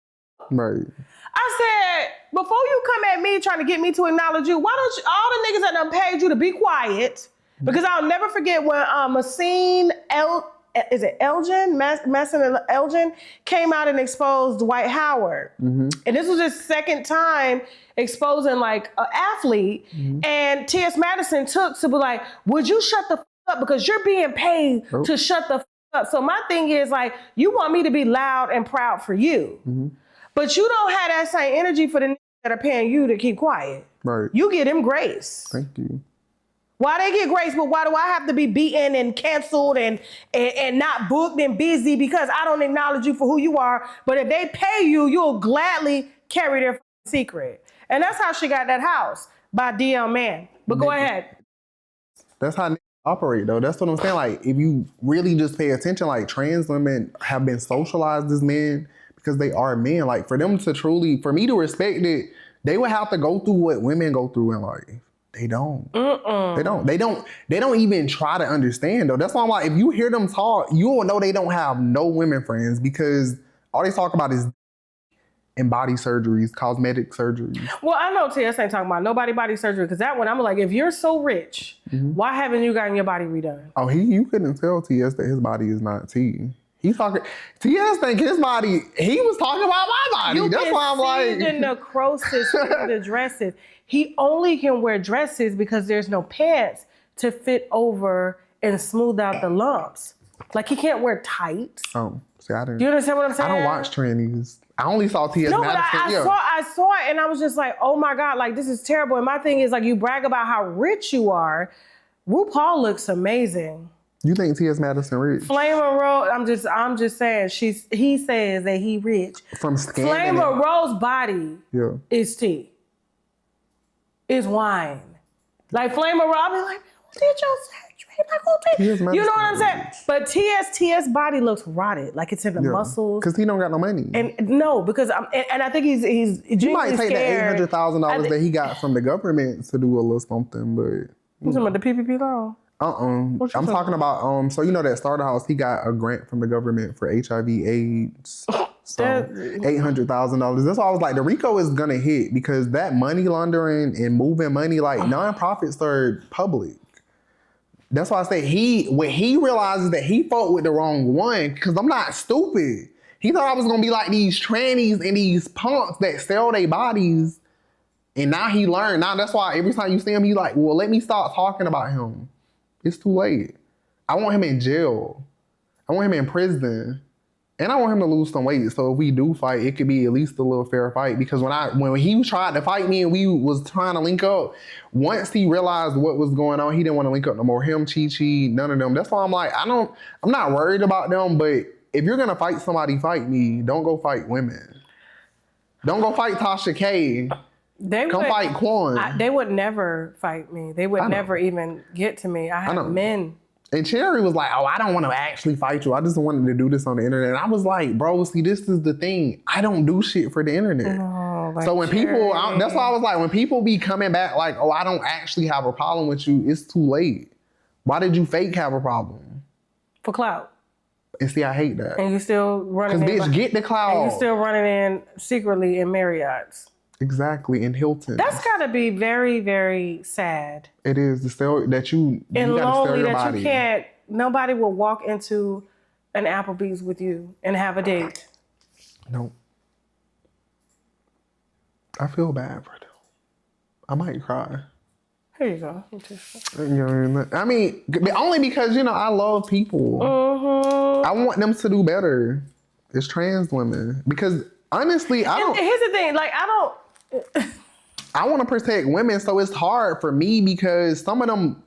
[SPEAKER 2] Right.
[SPEAKER 1] I said, before you come at me trying to get me to acknowledge you, why don't you, all the niggas that done paid you to be quiet, because I'll never forget when Massin Elgin came out and exposed Dwight Howard. And this was his second time exposing like an athlete. And T.S. Madison took to be like, would you shut the f up because you're being paid to shut the f up. So my thing is like, you want me to be loud and proud for you. But you don't have that same energy for the niggas that are paying you to keep quiet.
[SPEAKER 2] Right.
[SPEAKER 1] You get them grace.
[SPEAKER 2] Thank you.
[SPEAKER 1] Why they get grace, but why do I have to be beaten and canceled and not booked and busy because I don't acknowledge you for who you are? But if they pay you, you'll gladly carry their secret. And that's how she got that house, by DL Man. But go ahead.
[SPEAKER 2] That's how niggas operate, though. That's what I'm saying. Like, if you really just pay attention, like, trans women have been socialized as men because they are men. Like, for them to truly, for me to respect it, they would have to go through what women go through in life. They don't. They don't. They don't even try to understand, though. That's why I'm like, if you hear them talk, you will know they don't have no women friends because all they talk about is and body surgeries, cosmetic surgeries.
[SPEAKER 1] Well, I know TS ain't talking about nobody body surgery because that one, I'm like, if you're so rich, why haven't you gotten your body redone?
[SPEAKER 2] Oh, you couldn't tell TS that his body is not T. He's talking. TS think his body. He was talking about my body. That's why I'm like.
[SPEAKER 1] The necrosis in the dresses. He only can wear dresses because there's no pants to fit over and smooth out the lumps. Like he can't wear tights.
[SPEAKER 2] Oh, see, I didn't.
[SPEAKER 1] Do you understand what I'm saying?
[SPEAKER 2] I don't watch trannies. I only saw TS
[SPEAKER 1] No, but
[SPEAKER 2] Madison.
[SPEAKER 1] I saw it and I was just like, oh my God, like this is terrible. And my thing is like, you brag about how rich you are. RuPaul looks amazing.
[SPEAKER 2] You think T.S. Madison rich?
[SPEAKER 1] Flame Monroe, I'm just saying, he says that he rich.
[SPEAKER 2] From scanning
[SPEAKER 1] Flame
[SPEAKER 2] it.
[SPEAKER 1] Monroe's body is tea. Is wine. Like Flame Monroe, I'll be like, did you say? You know what I'm saying? But TS body looks rotted, like it's in the muscles.
[SPEAKER 2] Because he don't got no money.
[SPEAKER 1] And no, because and I think he's
[SPEAKER 2] he might take
[SPEAKER 1] scared.
[SPEAKER 2] that $800,000 that he got from the government to do a little something, but
[SPEAKER 1] You talking about the PPP loan?
[SPEAKER 2] I'm talking about so you know that starter house, he got a grant from the government for HIV/AIDS. So $800,000. That's why I was like, the RICO is gonna hit because that money laundering and moving money, like nonprofits are public. That's why I say when he realizes that he fought with the wrong one, because I'm not stupid. He thought I was gonna be like these trannies and these punks that sell their bodies. And now he learned. Now that's why every time you see him, he's like, well, let me stop talking about him. It's too late. I want him in jail. I want him in prison. And I want him to lose some weight. So if we do fight, it could be at least a little fair fight. Because when he tried to fight me and we was trying to link up, once he realized what was going on, he didn't want to link up no more. Him, Chi-Chi, none of them. That's why I'm like, I'm not worried about them. But if you're going to fight somebody, fight me. Don't go fight women. Don't go fight Tasha K. Come fight Quan.
[SPEAKER 1] They would never fight me. They would never even get to me. I have men.
[SPEAKER 2] And Cherry was like, oh, I don't want to actually fight you. I just wanted to do this on the internet. And I was like, bro, see, this is the thing. I don't do shit for the internet.
[SPEAKER 1] Oh, like
[SPEAKER 2] so when people, that's why I was like, when people be coming back like, oh, I don't actually have a problem with you, it's too late. Why did you fake have a problem?
[SPEAKER 1] For clout.
[SPEAKER 2] And see, I hate that.
[SPEAKER 1] And you still running
[SPEAKER 2] Because,
[SPEAKER 1] in.
[SPEAKER 2] bitch, get the cloud.
[SPEAKER 1] And you still running in secretly in Marriott's.
[SPEAKER 2] Exactly, in Hilton.
[SPEAKER 1] That's got to be very, very sad.
[SPEAKER 2] It is. That you
[SPEAKER 1] And
[SPEAKER 2] gotta
[SPEAKER 1] lonely
[SPEAKER 2] stare your
[SPEAKER 1] that
[SPEAKER 2] body.
[SPEAKER 1] you can't, nobody will walk into an Applebee's with you and have a date.
[SPEAKER 2] No. I feel bad for them. I might cry.
[SPEAKER 1] Here you go.
[SPEAKER 2] You know what I mean? I mean, only because, I love people. I want them to do better. It's trans women. Because honestly, I don't.
[SPEAKER 1] Here's the thing, like,
[SPEAKER 2] I want to protect women, so it's hard for me because some of them,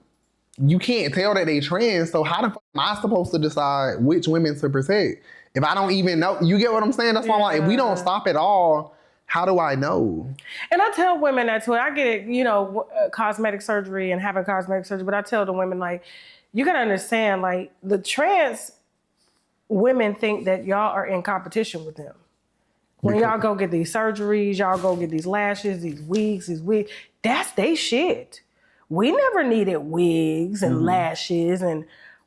[SPEAKER 2] you can't tell that they trans. So how the fuck am I supposed to decide which women to protect if I don't even know? You get what I'm saying? That's why I'm like, if we don't stop it all, how do I know?
[SPEAKER 1] And I tell women that too. I get it, cosmetic surgery and having cosmetic surgery, but I tell the women, like, you gotta understand, like, the trans women think that y'all are in competition with them. When y'all go get these surgeries, y'all go get these lashes, these wigs, that's they shit. We never needed wigs and lashes. And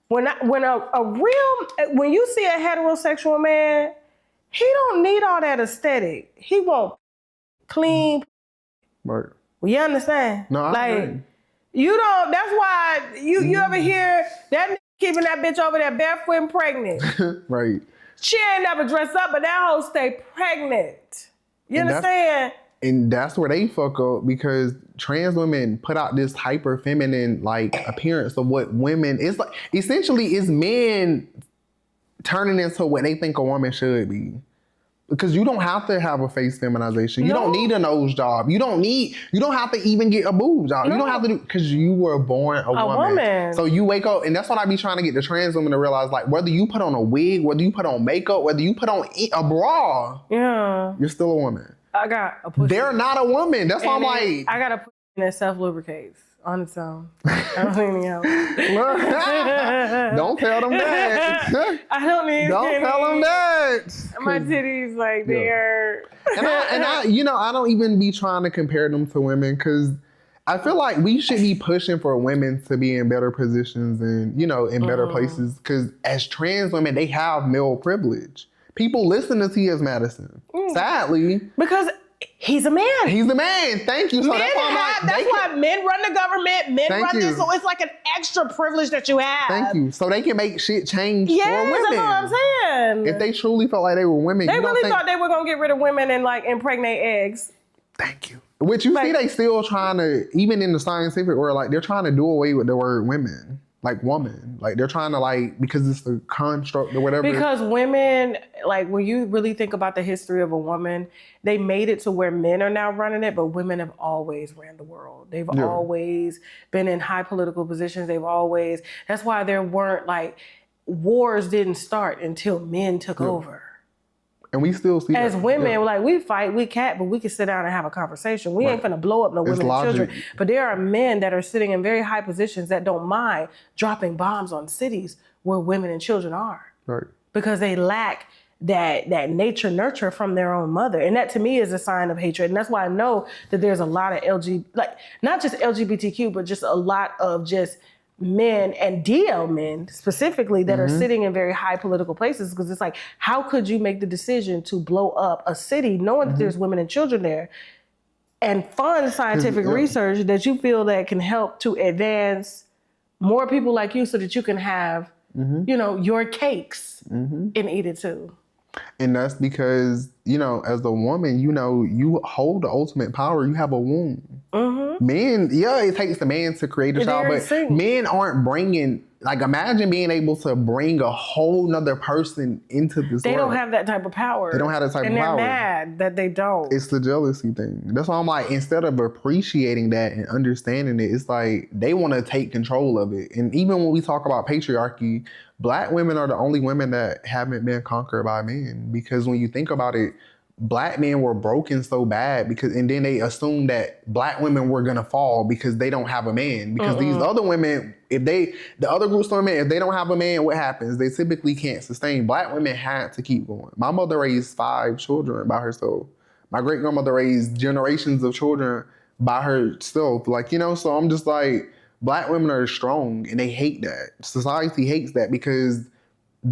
[SPEAKER 1] when you see a heterosexual man, he don't need all that aesthetic. He want clean.
[SPEAKER 2] Right.
[SPEAKER 1] Well, you understand?
[SPEAKER 2] No, I agree.
[SPEAKER 1] You don't. That's why you ever hear that nigga keeping that bitch over there barefoot and pregnant.
[SPEAKER 2] Right.
[SPEAKER 1] She ain't never dressed up, but that hoe stay pregnant. You understand?
[SPEAKER 2] And that's where they fuck up because trans women put out this hyper feminine appearance of what women is like. Essentially, it's men turning into what they think a woman should be. Because you don't have to have a face feminization. You don't need a nose job. You don't have to even get a boob job. No. You don't have to do, because you were born a woman. So you wake up, and that's what I be trying to get the trans women to realize, like, whether you put on a wig, whether you put on makeup, whether you put on a bra, you're still a woman.
[SPEAKER 1] I got a pussy.
[SPEAKER 2] They're not a woman. That's why I'm like.
[SPEAKER 1] I got a pussy that self-lubricates on its own. I don't need any help.
[SPEAKER 2] Don't tell them that.
[SPEAKER 1] I don't need
[SPEAKER 2] Don't tell them that.
[SPEAKER 1] My titties, like, they're...
[SPEAKER 2] And I don't even be trying to compare them to women because I feel like we should be pushing for women to be in better positions and, in better places because as trans women, they have male privilege. People listen to T.S. Madison, sadly.
[SPEAKER 1] Because he's a man.
[SPEAKER 2] He's a man. Thank you. So that's why
[SPEAKER 1] men run the government. Men run this. So it's like an extra privilege that you have.
[SPEAKER 2] Thank you. So they can make shit change for women.
[SPEAKER 1] That's what I'm saying.
[SPEAKER 2] If they truly felt like they were women.
[SPEAKER 1] They really thought they were going to get rid of women and impregnate eggs.
[SPEAKER 2] Thank you. Which you see they still trying to, even in the scientific world, they're trying to do away with the word women. Like woman. They're trying to because it's the construct or whatever.
[SPEAKER 1] Because women, when you really think about the history of a woman, they made it to where men are now running it, but women have always ran the world. They've always been in high political positions. That's why there weren't wars didn't start until men took over.
[SPEAKER 2] And we still see
[SPEAKER 1] as
[SPEAKER 2] that.
[SPEAKER 1] women, we fight, we can't, but we can sit down and have a conversation. We ain't finna blow up no women and children. But there are men that are sitting in very high positions that don't mind dropping bombs on cities where women and children are.
[SPEAKER 2] Right.
[SPEAKER 1] Because they lack that nature nurture from their own mother. And that to me is a sign of hatred. And that's why I know that there's a lot of not just LGBTQ, but just a lot of just men and DL men specifically that are sitting in very high political places because it's how could you make the decision to blow up a city knowing that there's women and children there and fund scientific research that you feel that can help to advance more people like you so that you can have, your cakes and eat it too.
[SPEAKER 2] And that's because, as a woman, you hold the ultimate power. You have a womb. Men, it takes the man to create a child, but men aren't bringing, imagine being able to bring a whole nother person into this world.
[SPEAKER 1] They don't have that type of power.
[SPEAKER 2] They don't have that type of power.
[SPEAKER 1] And they're mad that they don't.
[SPEAKER 2] It's the jealousy thing. That's why I'm instead of appreciating that and understanding it, it's they want to take control of it. And even when we talk about patriarchy, Black women are the only women that haven't been conquered by men. Because when you think about it, Black men were broken so bad and then they assumed that Black women were gonna fall because they don't have a man. Because these other women, the other groups of women, if they don't have a man, what happens? They typically can't sustain. Black women had to keep going. My mother raised 5 children by herself. My great grandmother raised generations of children by herself. So I'm just Black women are strong and they hate that. Society hates that because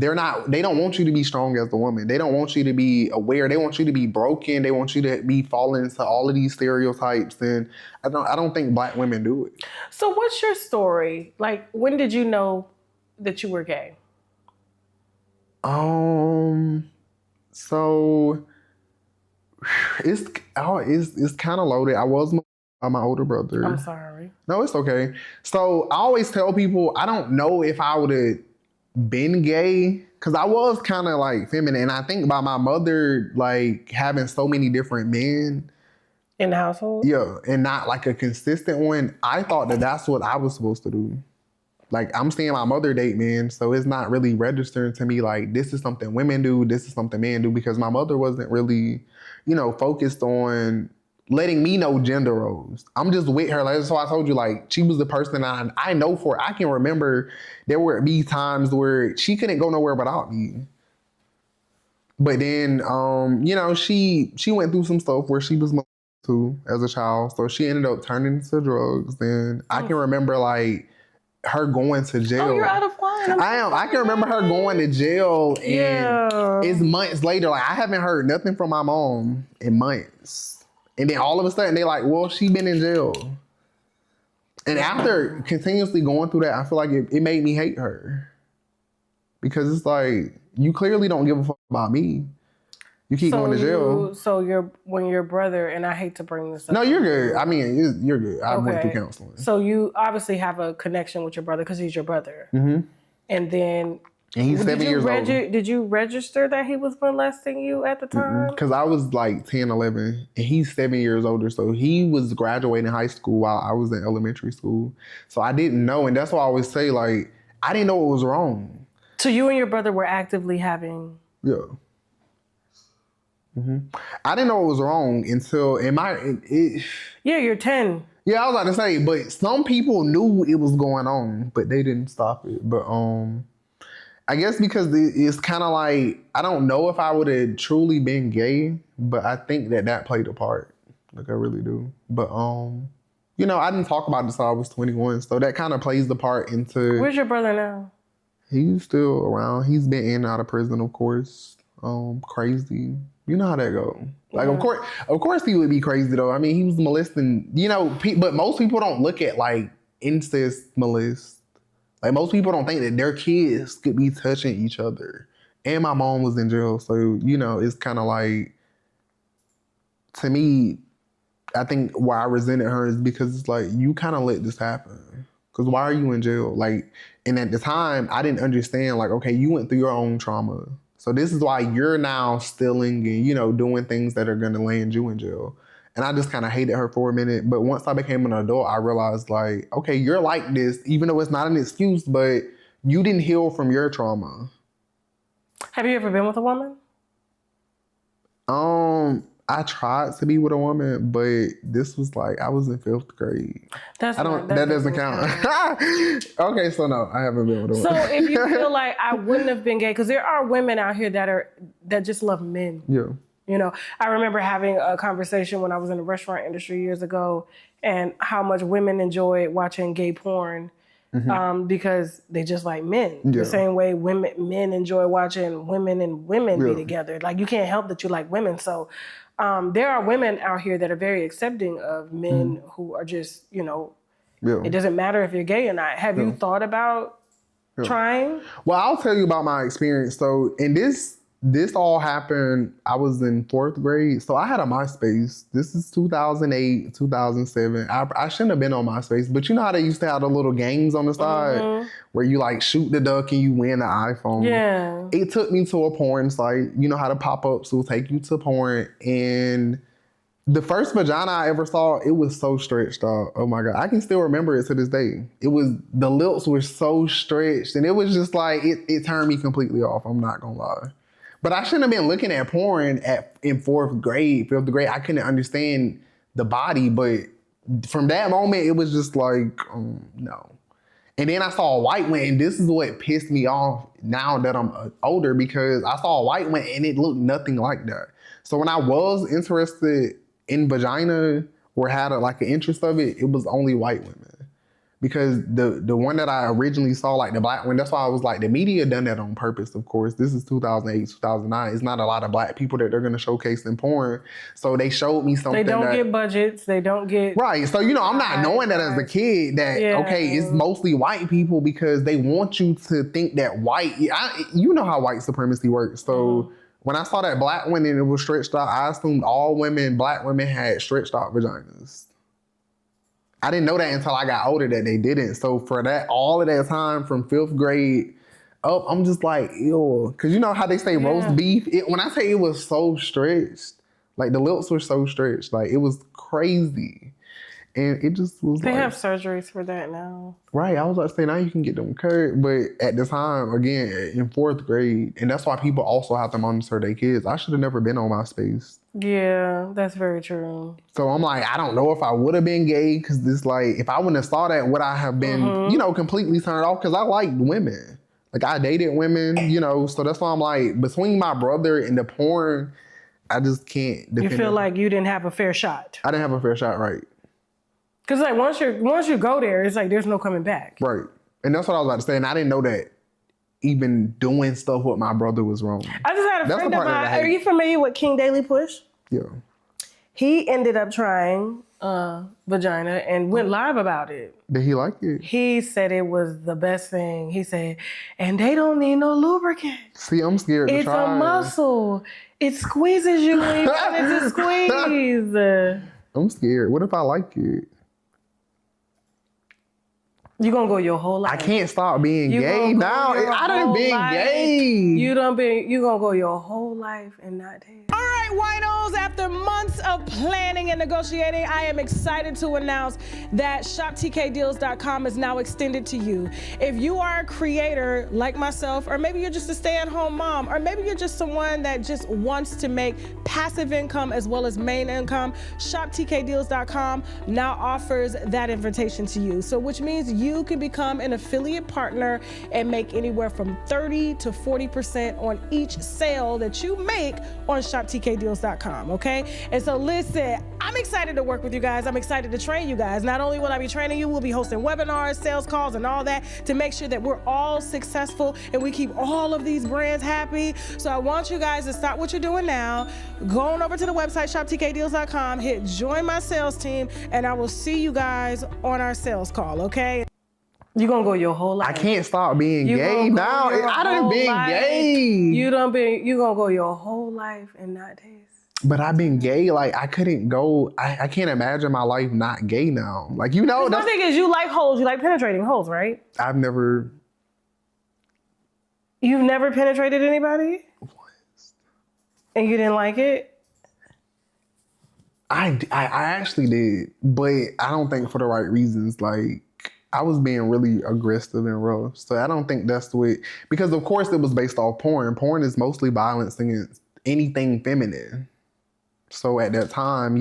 [SPEAKER 2] they don't want you to be strong as a woman. They don't want you to be aware. They want you to be broken. They want you to be falling into all of these stereotypes. And I don't think Black women do it.
[SPEAKER 1] So what's your story? Like, when did you know that you were gay?
[SPEAKER 2] So it's kind of loaded. I was my older brother.
[SPEAKER 1] I'm sorry.
[SPEAKER 2] No, it's okay. So I always tell people I don't know if I would have been gay, because I was kind of like feminine. And I think about my mother like having so many different men
[SPEAKER 1] in the household.
[SPEAKER 2] Yeah, and not like a consistent one. I thought that that's what I was supposed to do. Like, I'm seeing my mother date men, so it's not really registering to me like this is something women do, this is something men do, because my mother wasn't really, focused on letting me know gender roles. I'm just with her. Like, so I told you, like, she was the person I know I can remember there would be times where she couldn't go nowhere without me. But then, she went through some stuff where she was molested too as a child. So she ended up turning to drugs. And I can remember, like, her going to jail.
[SPEAKER 1] Oh, you're out of line.
[SPEAKER 2] I can remember her going to jail, and it's months later. Like, I haven't heard nothing from my mom in months. And then all of a sudden, they like, well, she been in jail. And after continuously going through that, I feel like it made me hate her. Because it's like, you clearly don't give a fuck about me. You keep going to jail.
[SPEAKER 1] When your brother, and I hate to bring this up.
[SPEAKER 2] No, you're good. I mean, you're good. I went through counseling.
[SPEAKER 1] So you obviously have a connection with your brother because he's your brother.
[SPEAKER 2] Mm-hmm.
[SPEAKER 1] And then...
[SPEAKER 2] And he's 7 years old.
[SPEAKER 1] Did you register that he was molesting you at the time?
[SPEAKER 2] Because I was like 10, 11, and he's 7 years older. So he was graduating high school while I was in elementary school. So I didn't know. And that's why I always say, like, I didn't know what was wrong.
[SPEAKER 1] So you and your brother were actively having...
[SPEAKER 2] Yeah. Mm-hmm. I didn't know what was wrong until
[SPEAKER 1] Yeah, you're 10.
[SPEAKER 2] Yeah, I was about to say, but some people knew it was going on, but they didn't stop it. But I guess because it's kind of like, I don't know if I would have truly been gay, but I think that played a part. Like, I really do. But I didn't talk about this until I was 21, so that kind of plays the part into...
[SPEAKER 1] Where's your brother now?
[SPEAKER 2] He's still around. He's been in and out of prison, of course. Crazy. You know how that go. Like, of course he would be crazy, though. I mean, he was molesting, but most people don't look at, like, incest molest. Like, most people don't think that their kids could be touching each other. And my mom was in jail, so, it's kind of like, to me, I think why I resented her is because it's like, you kind of let this happen. Because why are you in jail? Like, and at the time, I didn't understand, like, okay, you went through your own trauma. So this is why you're now stealing and, doing things that are going to land you in jail. And I just kind of hated her for a minute. But once I became an adult, I realized, like, okay, you're like this, even though it's not an excuse, but you didn't heal from your trauma.
[SPEAKER 1] Have you ever been with a woman?
[SPEAKER 2] I tried to be with a woman, but this was like, I was in 5th grade. That doesn't count. Okay, so no, I haven't been with a woman.
[SPEAKER 1] So if you feel like I wouldn't have been gay, because there are women out here that just love men.
[SPEAKER 2] Yeah.
[SPEAKER 1] I remember having a conversation when I was in the restaurant industry years ago, and how much women enjoy watching gay porn. Mm-hmm. Because they just like men. Yeah. The same way men enjoy watching women and women be together. Like, you can't help that you like women. So there are women out here that are very accepting of men who are just, it doesn't matter if you're gay or not. Have you thought about trying?
[SPEAKER 2] Well, I'll tell you about my experience. So, in this all happened, I was in 4th grade. So I had a MySpace. This is 2008, 2007. I shouldn't have been on MySpace, but you know how they used to have the little games on the side where you like shoot the duck and you win the iPhone?
[SPEAKER 1] Yeah.
[SPEAKER 2] It took me to a porn site. You know how the pop-ups will take you to porn. And the first vagina I ever saw, it was so stretched out. Oh my God. I can still remember it to this day. The lips were so stretched, and it was just like, it turned me completely off. I'm not gonna lie. But I shouldn't have been looking at porn in 4th grade, 5th grade. I couldn't understand the body, but from that moment, it was just like, no. And then I saw a white one, and this is what pissed me off now that I'm older, because I saw a white one and it looked nothing like that. So when I was interested in vagina or had an interest of it, it was only white women. because the one that I originally saw, like the black one, that's why I was like, the media done that on purpose, of course. This is 2008, 2009. It's not a lot of black people that they're going to showcase in porn. So they showed me something.
[SPEAKER 1] They don't get budgets. They don't get...
[SPEAKER 2] Right. So, I'm not knowing that as a kid that, okay, it's mostly white people because they want you to think that white... you know how white supremacy works. So when I saw that black one and it was stretched out, I assumed all black women had stretched out vaginas. I didn't know that until I got older that they didn't. So for that, all of that time from 5th grade up, I'm just like, ew. Because you know how they say roast beef? When I say it was so stretched, like the lips were so stretched, like it was crazy. And it just was
[SPEAKER 1] They have surgeries for that now.
[SPEAKER 2] Right. I was about to say, now you can get them curved. But at the time, again, in 4th grade, and that's why people also have to monitor their kids. I should have never been on MySpace.
[SPEAKER 1] Yeah, that's very true.
[SPEAKER 2] So I'm like, I don't know if I would have been gay, because this, like, if I wouldn't have saw that, would I have been, completely turned off? Because I liked women. Like, I dated women, so that's why I'm like, between my brother and the porn, I just can't defend
[SPEAKER 1] You feel like you didn't have a fair shot.
[SPEAKER 2] I didn't have a fair shot, right.
[SPEAKER 1] Because like once you go there, it's like there's no coming back.
[SPEAKER 2] Right. And that's what I was about to say. And I didn't know that even doing stuff with my brother was wrong.
[SPEAKER 1] I just had a friend of mine. Are you familiar with King Daily Push?
[SPEAKER 2] Yeah.
[SPEAKER 1] He ended up trying vagina and went live about it.
[SPEAKER 2] Did he like it?
[SPEAKER 1] He said it was the best thing. He said, and they don't need no lubricant.
[SPEAKER 2] See, I'm scared to try.
[SPEAKER 1] It's a muscle. It squeezes you when you want it to squeeze.
[SPEAKER 2] I'm scared. What if I like it?
[SPEAKER 1] You're going to go your whole life.
[SPEAKER 2] I can't stop being gay now. I done been gay.
[SPEAKER 1] You're going to go your whole life and not taste. All right, winos, after months of planning and negotiating, I am excited to announce that shoptkdeals.com is now extended to you. If you are a creator like myself, or maybe you're just a stay-at-home mom, or maybe you're just someone that just wants to make passive income as well as main income, shoptkdeals.com now offers that invitation to you. So which means you can become an affiliate partner and make anywhere from 30 to 40% on each sale that you make on shoptkdeals.com, okay? And so listen, I'm excited to work with you guys. I'm excited to train you guys. Not only will I be training you, we'll be hosting webinars, sales calls, and all that to make sure that we're all successful and we keep all of these brands happy. So I want you guys to stop what you're doing now, go on over to the website, shoptkdeals.com, hit join my sales team, and I will see you guys on our sales call, okay? You're gonna go your whole life.
[SPEAKER 2] I can't stop being gay now. I done been gay.
[SPEAKER 1] You gonna go your whole life and not taste.
[SPEAKER 2] But I've been gay. Like, I couldn't go. I can't imagine my life not gay now. Like,
[SPEAKER 1] The thing is, you like holes. You like penetrating holes, right?
[SPEAKER 2] I've never.
[SPEAKER 1] You've never penetrated anybody?
[SPEAKER 2] Once.
[SPEAKER 1] And you didn't like it?
[SPEAKER 2] I actually did, but I don't think for the right reasons. Like, I was being really aggressive and rough. So I don't think that's because of course it was based off porn. Porn is mostly violence against anything feminine. So at that time,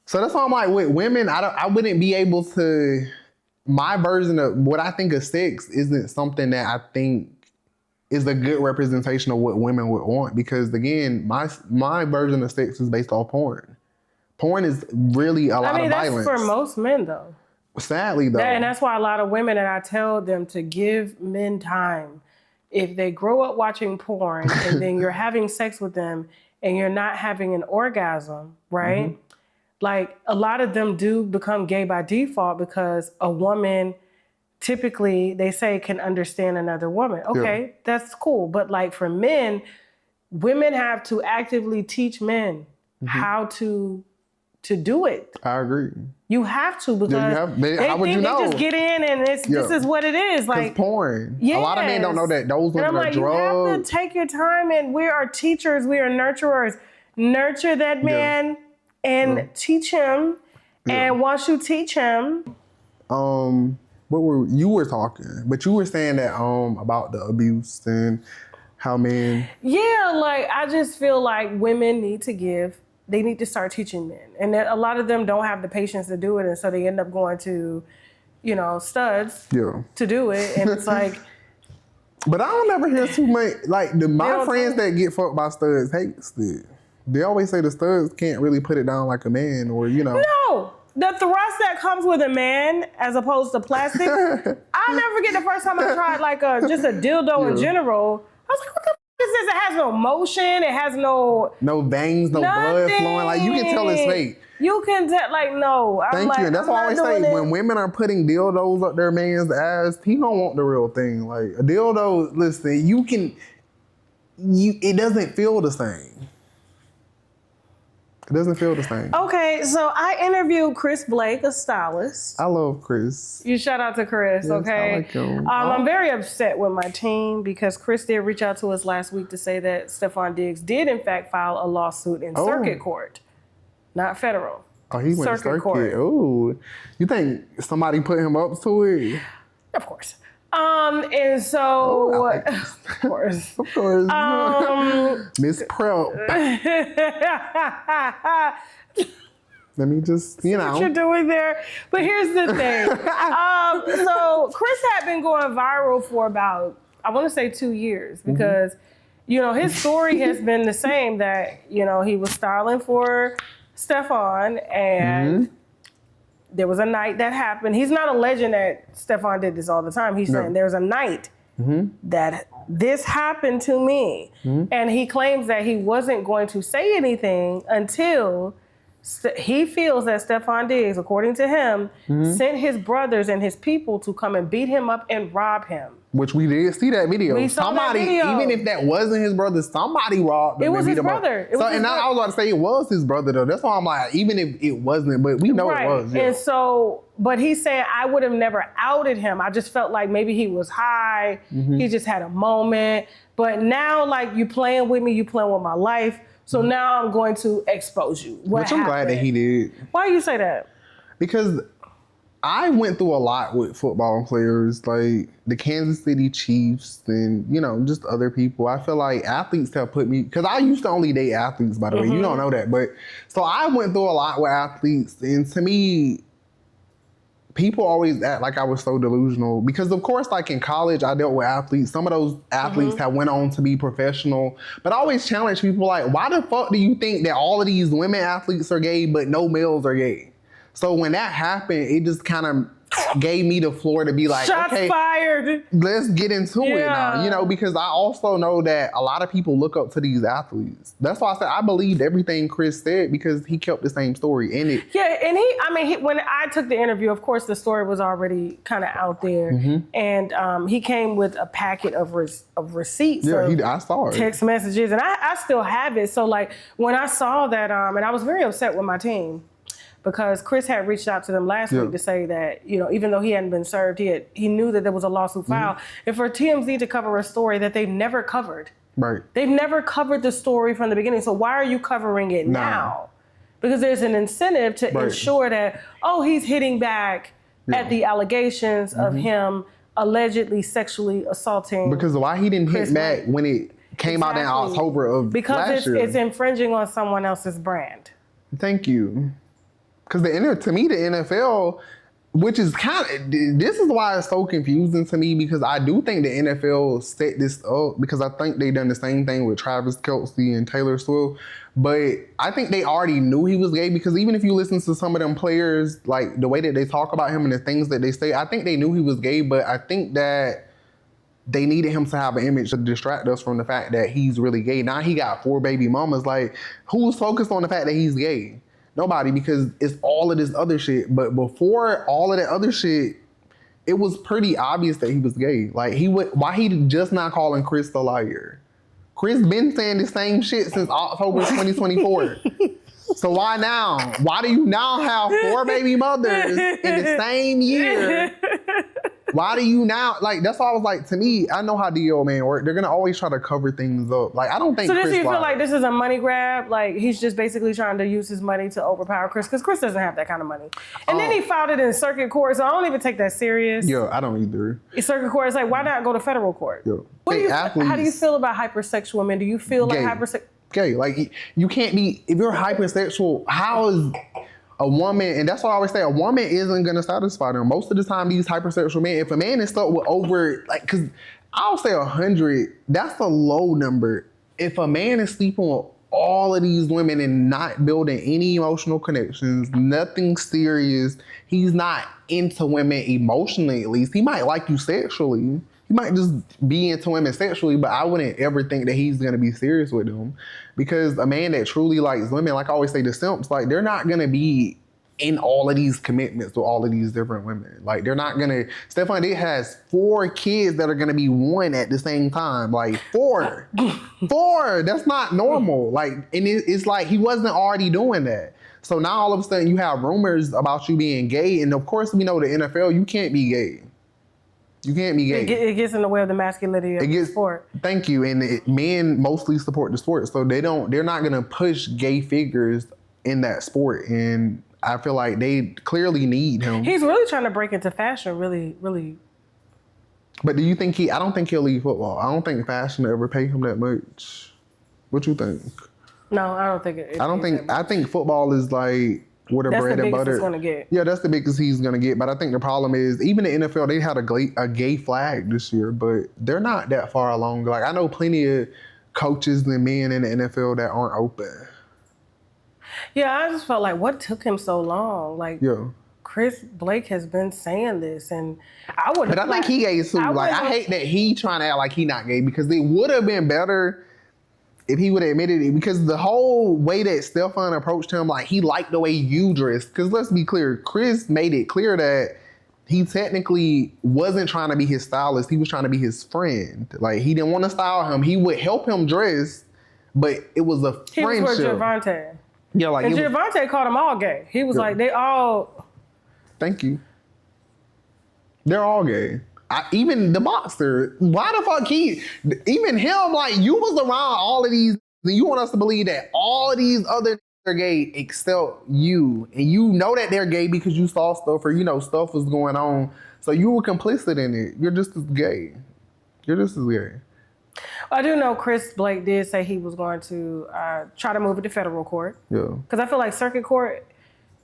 [SPEAKER 2] so that's why I'm like, with women, I wouldn't be able to, my version of what I think of sex isn't something that I think is a good representation of what women would want. Because again, my version of sex is based off porn. Porn is really a lot of violence.
[SPEAKER 1] That's for most men though.
[SPEAKER 2] Sadly, though.
[SPEAKER 1] And that's why a lot of women, and I tell them to give men time. If they grow up watching porn and then you're having sex with them and you're not having an orgasm, right? Mm-hmm. Like, a lot of them do become gay by default because a woman typically, they say, can understand another woman. Okay, that's cool. But like for men, women have to actively teach men how to do it.
[SPEAKER 2] I agree.
[SPEAKER 1] You have to, because
[SPEAKER 2] how would you know?
[SPEAKER 1] They just get in and this is what it is. Like
[SPEAKER 2] porn.
[SPEAKER 1] Yes.
[SPEAKER 2] A lot of men don't know that those women are drugged.
[SPEAKER 1] You have to take your time, and we are teachers, we are nurturers. Nurture that man and teach him. And once you teach him.
[SPEAKER 2] You were talking, but you were saying that about the abuse and how men.
[SPEAKER 1] Yeah, like I just feel like women need to start teaching men. And that a lot of them don't have the patience to do it. And so they end up going to, studs to do it. And it's like.
[SPEAKER 2] But I don't ever hear too much. Like, my friends that get fucked by studs hate studs. They always say the studs can't really put it down like a man, or,
[SPEAKER 1] No. the thrust that comes with a man as opposed to plastic. I'll never forget the first time I tried like just a dildo in general. I was like, what the f is this? It has no motion. It has no
[SPEAKER 2] veins, no blood flowing. Like, you can tell it's fake.
[SPEAKER 1] You can tell, like, no.
[SPEAKER 2] Thank you. And that's why I always say, when women are putting dildos up their man's ass, he don't want the real thing. Like, a dildo, listen, it doesn't feel the same. It doesn't feel the same.
[SPEAKER 1] Okay, so I interviewed Chris Blake, a stylist.
[SPEAKER 2] I love Chris.
[SPEAKER 1] You shout out to Chris,
[SPEAKER 2] Yes,
[SPEAKER 1] okay?
[SPEAKER 2] I like him.
[SPEAKER 1] I'm very upset with my team because Chris did reach out to us last week to say that Stephon Diggs did in fact file a lawsuit in circuit court, not federal.
[SPEAKER 2] Oh, he went
[SPEAKER 1] circuit court.
[SPEAKER 2] Oh, you think somebody put him up to it?
[SPEAKER 1] Of course. And so, of course.
[SPEAKER 2] Of course. Miss Prep. Let me just,
[SPEAKER 1] What you're doing there. But here's the thing. So Chris had been going viral for about, I want to say 2 years because, his story has been the same that, he was styling for Stephon and there was a night that happened. He's not alleging that Stephon did this all the time. He's saying there's a night that this happened to me. And he claims that he wasn't going to say anything until he feels that Stephon Diggs, according to him, sent his brothers and his people to come and beat him up and rob him.
[SPEAKER 2] Which we did see that video.
[SPEAKER 1] We saw that video.
[SPEAKER 2] Even if that wasn't his brother, somebody robbed him.
[SPEAKER 1] It was his brother.
[SPEAKER 2] I was about to say it was his brother though. That's why I'm like, even if it wasn't, but we know it was. Yeah.
[SPEAKER 1] And so, but he's saying I would have never outed him. I just felt like maybe he was high. He just had a moment. But now, like, you playing with me, you playing with my life. So now I'm going to expose you. Which
[SPEAKER 2] I'm glad that he did.
[SPEAKER 1] Why do you say that?
[SPEAKER 2] Because I went through a lot with football players, like the Kansas City Chiefs and, just other people. I feel like athletes have put me, because I used to only date athletes, by the way. You don't know that. But so I went through a lot with athletes. And to me, people always act like I was so delusional because, of course, like in college, I dealt with athletes. Some of those athletes have went on to be professional. But I always challenge people like, why the fuck do you think that all of these women athletes are gay but no males are gay? So when that happened, it just kind of gave me the floor to be like,
[SPEAKER 1] Shots fired.
[SPEAKER 2] Let's get into it now, because I also know that a lot of people look up to these athletes. That's why I said I believed everything Chris said because he kept the same story in it.
[SPEAKER 1] Yeah, and when I took the interview, of course, the story was already kind of out there. And he came with a packet of receipts.
[SPEAKER 2] Yeah, I saw it.
[SPEAKER 1] Text messages, and I still have it. So, like, when I saw that, and I was very upset with my team, because Chris had reached out to them last week to say that, even though he hadn't been served, he knew that there was a lawsuit filed. And for TMZ to cover a story that they've never covered. Right. They've never covered the story from the beginning. So why are you covering it now? Because there's an incentive to ensure that, he's hitting back at the allegations of him allegedly sexually assaulting.
[SPEAKER 2] Because why he didn't hit back when it came out in October of last year?
[SPEAKER 1] Because it's infringing on someone else's brand.
[SPEAKER 2] Thank you. Because to me, the NFL, which is this is why it's so confusing to me, because I do think the NFL set this up because I think they done the same thing with Travis Kelce and Taylor Swift. But I think they already knew he was gay because even if you listen to some of them players, like the way that they talk about him and the things that they say, I think they knew he was gay, but I think that they needed him to have an image to distract us from the fact that he's really gay. Now he got 4 baby mamas. Like, who's focused on the fact that he's gay? Nobody, because it's all of this other shit. But before all of that other shit, it was pretty obvious that he was gay. Like, why he just not calling Chris a liar? Chris been saying the same shit since October 2024. So why now? Why do you now have 4 baby mothers in the same year? Why do you now, that's why I was like, to me, I know how DO man work. They're going to always try to cover things up. Like, I don't think
[SPEAKER 1] So
[SPEAKER 2] Chris
[SPEAKER 1] does he feel like this is a money grab? Like, he's just basically trying to use his money to overpower Chris? Because Chris doesn't have that kind of money. And then he filed it in circuit court, so I don't even take that serious.
[SPEAKER 2] Yeah, I don't either.
[SPEAKER 1] Circuit court is like, why not go to federal court?
[SPEAKER 2] Yeah.
[SPEAKER 1] How do you feel about hypersexual men? Do you feel like hypersexual?
[SPEAKER 2] Gay. Like, you can't be, if you're hypersexual, how is a woman, and that's what I always say, a woman isn't going to satisfy them. Most of the time, these hypersexual men, if a man is stuck with because I'll say 100, that's a low number. If a man is sleeping with all of these women and not building any emotional connections, nothing serious. He's not into women emotionally, at least. He might like you sexually. He might just be into women sexually, but I wouldn't ever think that he's gonna be serious with them. Because a man that truly likes women, like I always say, the simps, like they're not gonna be in all of these commitments with all of these different women. Like they're not gonna, Stefan Diggs has 4 kids that are gonna be one at the same time. Like 4, 4, that's not normal. Like, and it's like he wasn't already doing that. So now all of a sudden you have rumors about you being gay. And of course we know the NFL, you can't be gay. You can't be gay.
[SPEAKER 1] It gets in the way of the masculinity of the sport.
[SPEAKER 2] Thank you. And men mostly support the sport. So they're not gonna push gay figures in that sport. And I feel like they clearly need him.
[SPEAKER 1] He's really trying to break into fashion, really, really.
[SPEAKER 2] But do you think I don't think he'll leave football. I don't think fashion will ever pay him that much. What you think?
[SPEAKER 1] No, I don't think
[SPEAKER 2] I think football is like where the bread and butter.
[SPEAKER 1] That's the biggest he's gonna get.
[SPEAKER 2] Yeah, that's the biggest he's gonna get. But I think the problem is even the NFL, they had a gay flag this year, but they're not that far along. Like I know plenty of coaches and men in the NFL that aren't open.
[SPEAKER 1] Yeah, I just felt like what took him so long? Like,
[SPEAKER 2] yeah.
[SPEAKER 1] Chris Blake has been saying this, and I would.
[SPEAKER 2] But I think he gay too. I hate that he trying to act like he not gay because it would have been better if he would have admitted it. Because the whole way that Stefan approached him, like he liked the way you dressed. Because let's be clear, Chris made it clear that he technically wasn't trying to be his stylist. He was trying to be his friend. Like he didn't want to style him. He would help him dress, but it was a friendship.
[SPEAKER 1] He was with Gervonta.
[SPEAKER 2] Yeah, like
[SPEAKER 1] and Gervonta called them all gay. He was like, they all.
[SPEAKER 2] Thank you. They're all gay. Even the boxer. Why the fuck even him, like you was around all of these, you want us to believe that all of these other are gay except you. And you know that they're gay because you saw stuff or stuff was going on. So you were complicit in it. You're just as gay. You're just as gay.
[SPEAKER 1] I do know Chris Blake did say he was going to try to move it to federal court.
[SPEAKER 2] Yeah.
[SPEAKER 1] Because I feel like circuit court,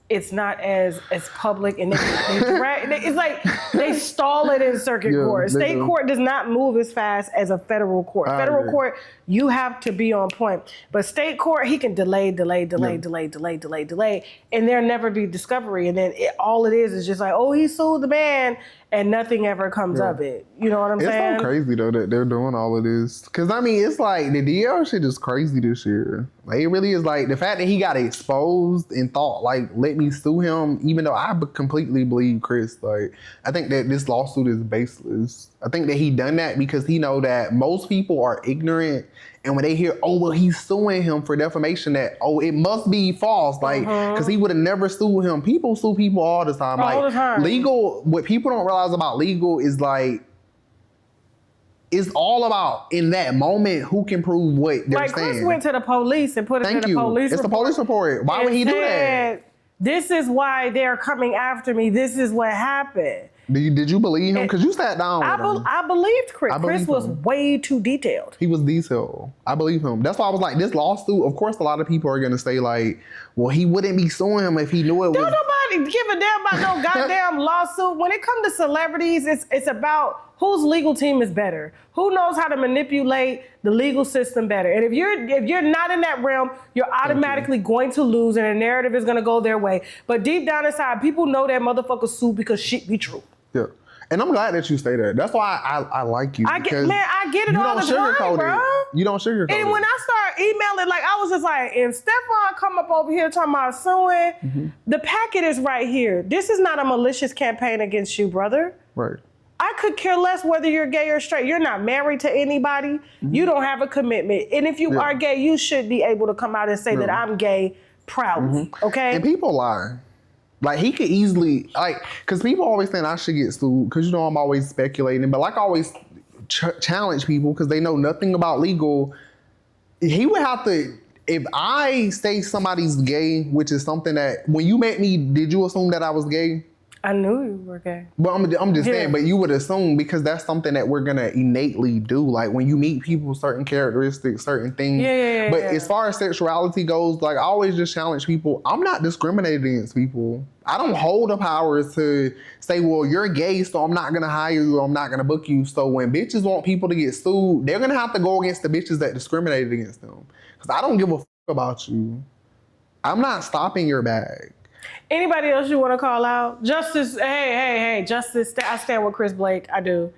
[SPEAKER 1] it's not as public and it's like they stall it in circuit court. State court does not move as fast as a federal court. Federal court, you have to be on point. But state court, he can delay, and there'll never be discovery. And then all it is just like, oh, he sued the man, and nothing ever comes of it. You know what I'm saying?
[SPEAKER 2] It's so crazy though that they're doing all of this. Cause I mean, it's like the DL shit is crazy this year. Like it really is like the fact that he got exposed and thought like, let me sue him, even though I completely believe Chris. Like I think that this lawsuit is baseless. I think that he done that because he know that most people are ignorant. And when they hear, oh, well, he's suing him for defamation, that, oh, it must be false. Like, because he would have never sued him. People sue people all the time.
[SPEAKER 1] All the time.
[SPEAKER 2] Legal, what people don't realize about legal is like, it's all about, in that moment, who can prove what they're saying.
[SPEAKER 1] Like, Chris went to the police and put it in the police report.
[SPEAKER 2] It's the police report. Why would he do that?
[SPEAKER 1] This is why they're coming after me. This is what happened.
[SPEAKER 2] Did you believe him? Because you sat down with him.
[SPEAKER 1] I believed Chris. Chris was way too detailed.
[SPEAKER 2] He was detailed. I believe him. That's why I was like, this lawsuit, of course, a lot of people are going to say like, well, he wouldn't be suing him if he knew it was.
[SPEAKER 1] Don't nobody give a damn about no goddamn lawsuit. When it comes to celebrities, it's about whose legal team is better. Who knows how to manipulate the legal system better. And if you're not in that realm, you're automatically going to lose and the narrative is going to go their way. But deep down inside, people know that motherfucker sued because shit be true.
[SPEAKER 2] Yeah. And I'm glad that you say that. That's why I like you.
[SPEAKER 1] I get it all the time, bro.
[SPEAKER 2] You don't sugarcoat it.
[SPEAKER 1] And when I start emailing, like I was just like, if Stefan come up over here talking about suing, the packet is right here. This is not a malicious campaign against you, brother.
[SPEAKER 2] Right.
[SPEAKER 1] I could care less whether you're gay or straight. You're not married to anybody. You don't have a commitment. And if you are gay, you should be able to come out and say that I'm gay proudly, okay?
[SPEAKER 2] And people lie. Like, he could easily, like, because people always think I should get sued, because, I'm always speculating. But, like, I always challenge people, because they know nothing about legal. He would have to, if I say somebody's gay, which is something that, when you met me, did you assume that I was gay?
[SPEAKER 1] I knew you were gay.
[SPEAKER 2] But I'm just saying, but you would assume, because that's something that we're going to innately do. Like, when you meet people, certain characteristics, certain things. But as far as sexuality goes, like, I always just challenge people. I'm not discriminating against people. I don't hold the power to say, well, you're gay, so I'm not going to hire you, or I'm not going to book you. So when bitches want people to get sued, they're going to have to go against the bitches that discriminated against them. Because I don't give a fuck about you, I'm not stopping your bag.
[SPEAKER 1] Anybody else you want to call out? Justice, hey, Justice, I stand with Chris Blake. I do.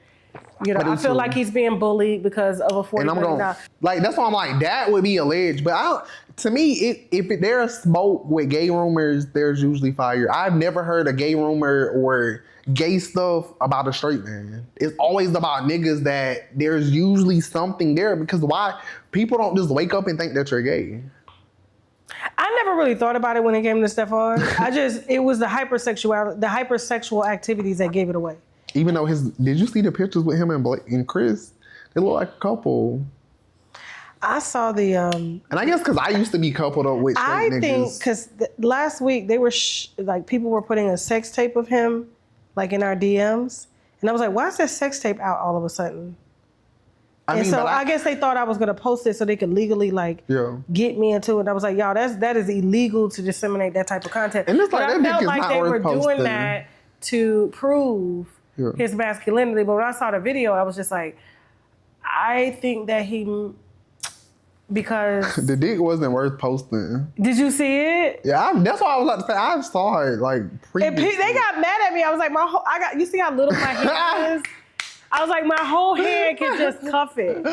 [SPEAKER 1] You know, I feel like he's being bullied because of a $40
[SPEAKER 2] And I'm
[SPEAKER 1] million.
[SPEAKER 2] going, like, that's why I'm like, that would be alleged. But to me, if there's smoke with gay rumors, there's usually fire. I've never heard a gay rumor or gay stuff about a straight man. It's always about niggas that there's usually something there, because why? People don't just wake up and think that you're gay.
[SPEAKER 1] I never really thought about it when it came to Stephon. It was the hypersexual activities that gave it away.
[SPEAKER 2] Even though did you see the pictures with him and Blake and Chris? They look like a couple.
[SPEAKER 1] I saw the.
[SPEAKER 2] And I guess because I used to be coupled up with straight niggas. I think
[SPEAKER 1] because last week they were like people were putting a sex tape of him, like in our DMs, and I was like, why is that sex tape out all of a sudden? I guess they thought I was gonna post it so they could legally get me into it. And I was like, y'all, that is illegal to disseminate that type of content.
[SPEAKER 2] And it's like,
[SPEAKER 1] but
[SPEAKER 2] that
[SPEAKER 1] I felt
[SPEAKER 2] is
[SPEAKER 1] like
[SPEAKER 2] not
[SPEAKER 1] they were
[SPEAKER 2] worth posting.
[SPEAKER 1] doing that to prove his masculinity. But when I saw the video, I was just like, I think that because
[SPEAKER 2] the dick wasn't worth posting.
[SPEAKER 1] Did you see it?
[SPEAKER 2] Yeah, that's what I was about to say. I saw it like previously.
[SPEAKER 1] They got mad at me. I was like, you see how little my hand is? I was like, my whole hand can just cuff it.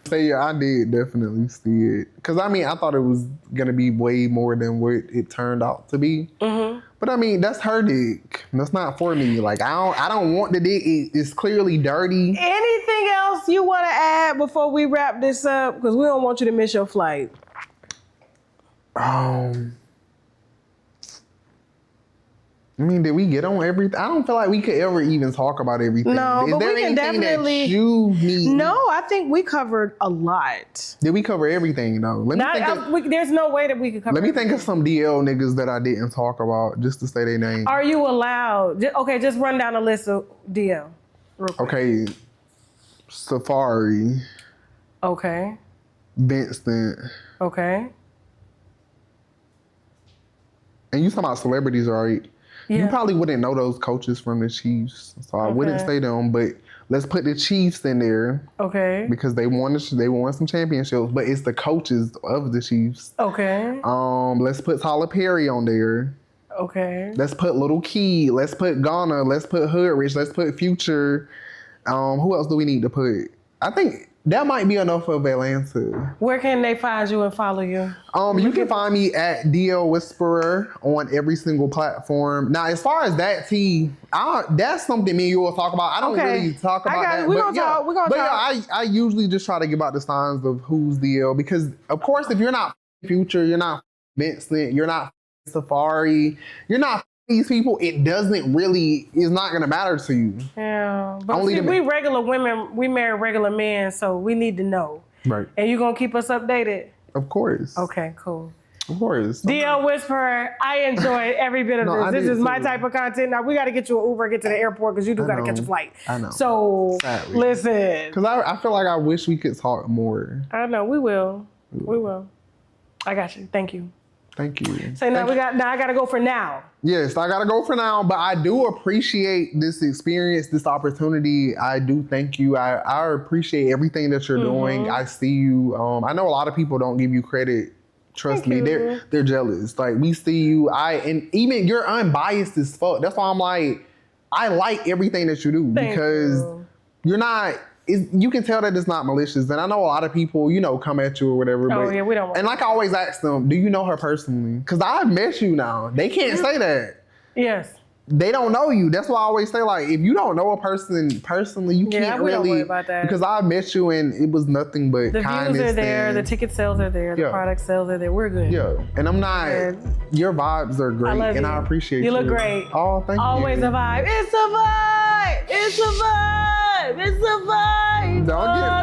[SPEAKER 2] So yeah, I did definitely see it. Because I mean, I thought it was going to be way more than what it turned out to be. Mm-hmm. But I mean, that's her dick. That's not for me. Like, I don't want the dick. It's clearly dirty.
[SPEAKER 1] Anything else you want to add before we wrap this up? Because we don't want you to miss your flight.
[SPEAKER 2] I mean, did we get on everything? I don't feel like we could ever even talk about everything.
[SPEAKER 1] No,
[SPEAKER 2] Is
[SPEAKER 1] but
[SPEAKER 2] there
[SPEAKER 1] we can
[SPEAKER 2] anything
[SPEAKER 1] definitely.
[SPEAKER 2] That you need?
[SPEAKER 1] No, I think we covered a lot.
[SPEAKER 2] Did we cover everything though?
[SPEAKER 1] There's no way that we could cover.
[SPEAKER 2] Let me think of some DL niggas that I didn't talk about, just to say their name.
[SPEAKER 1] Are you allowed? Okay, just run down a list of DL. Real quick.
[SPEAKER 2] Okay, Safari.
[SPEAKER 1] Okay.
[SPEAKER 2] Vincent.
[SPEAKER 1] Okay.
[SPEAKER 2] And you talking about celebrities, right? Yeah. You probably wouldn't know those coaches from the Chiefs, so I wouldn't say them. But let's put the Chiefs in there,
[SPEAKER 1] okay? Because
[SPEAKER 2] they won some championships, but it's the coaches of the Chiefs.
[SPEAKER 1] Okay.
[SPEAKER 2] Let's put Tyler Perry on there.
[SPEAKER 1] Okay.
[SPEAKER 2] Let's put Little Key. Let's put Ghana. Let's put Hood Rich. Let's put Future. Who else do we need to put? I think that might be enough of Atlanta.
[SPEAKER 1] Where can they find you and follow you?
[SPEAKER 2] You can find me at DL Whisperer on every single platform. Now, as far as that that's something me and you will talk about. I don't really talk about that.
[SPEAKER 1] We're gonna talk.
[SPEAKER 2] Yeah, I usually just try to give out the signs of who's DL, because, of course, if you're not Future, you're not Vincent, you're not Safari, you're not these people, it's not going to matter to you.
[SPEAKER 1] Yeah. But we regular women, we marry regular men, so we need to know.
[SPEAKER 2] Right.
[SPEAKER 1] And you going to keep us updated?
[SPEAKER 2] Of course.
[SPEAKER 1] Okay, cool.
[SPEAKER 2] Of course.
[SPEAKER 1] DL Whisperer, I enjoyed every bit of this. This is my type of content. Now, we got to get you an Uber, get to the airport, because you do got to catch a flight.
[SPEAKER 2] I know.
[SPEAKER 1] So,
[SPEAKER 2] sadly.
[SPEAKER 1] Listen.
[SPEAKER 2] Because I feel like I wish we could talk more.
[SPEAKER 1] I know. We will. We will. I got you. Thank you.
[SPEAKER 2] Thank you.
[SPEAKER 1] So now I gotta go for now.
[SPEAKER 2] Yes, I gotta go for now, but I do appreciate this experience, this opportunity. I do thank you. I appreciate everything that you're doing. I see you. I know a lot of people don't give you credit. Trust me, they're jealous. Like, we see you. And even you're unbiased as fuck. That's why I'm like, I like everything that you do, because you're not. You can tell that it's not malicious. And I know a lot of people, come at you or whatever.
[SPEAKER 1] We don't want
[SPEAKER 2] and like I always ask them, do you know her personally? Because I've met you now. They can't say that.
[SPEAKER 1] Yes.
[SPEAKER 2] They don't know you. That's why I always say, like, if you don't know a person personally, you can't really.
[SPEAKER 1] Don't worry about that.
[SPEAKER 2] Because I met you and it was nothing but kindness.
[SPEAKER 1] The views are there. The ticket sales are there. The product sales are there. We're good.
[SPEAKER 2] Yeah. And I'm not. Your vibes are great. And I appreciate you.
[SPEAKER 1] You look great.
[SPEAKER 2] Oh, thank you.
[SPEAKER 1] Always a vibe. It's a vibe. It's a vibe. It's a vibe.
[SPEAKER 2] Don't get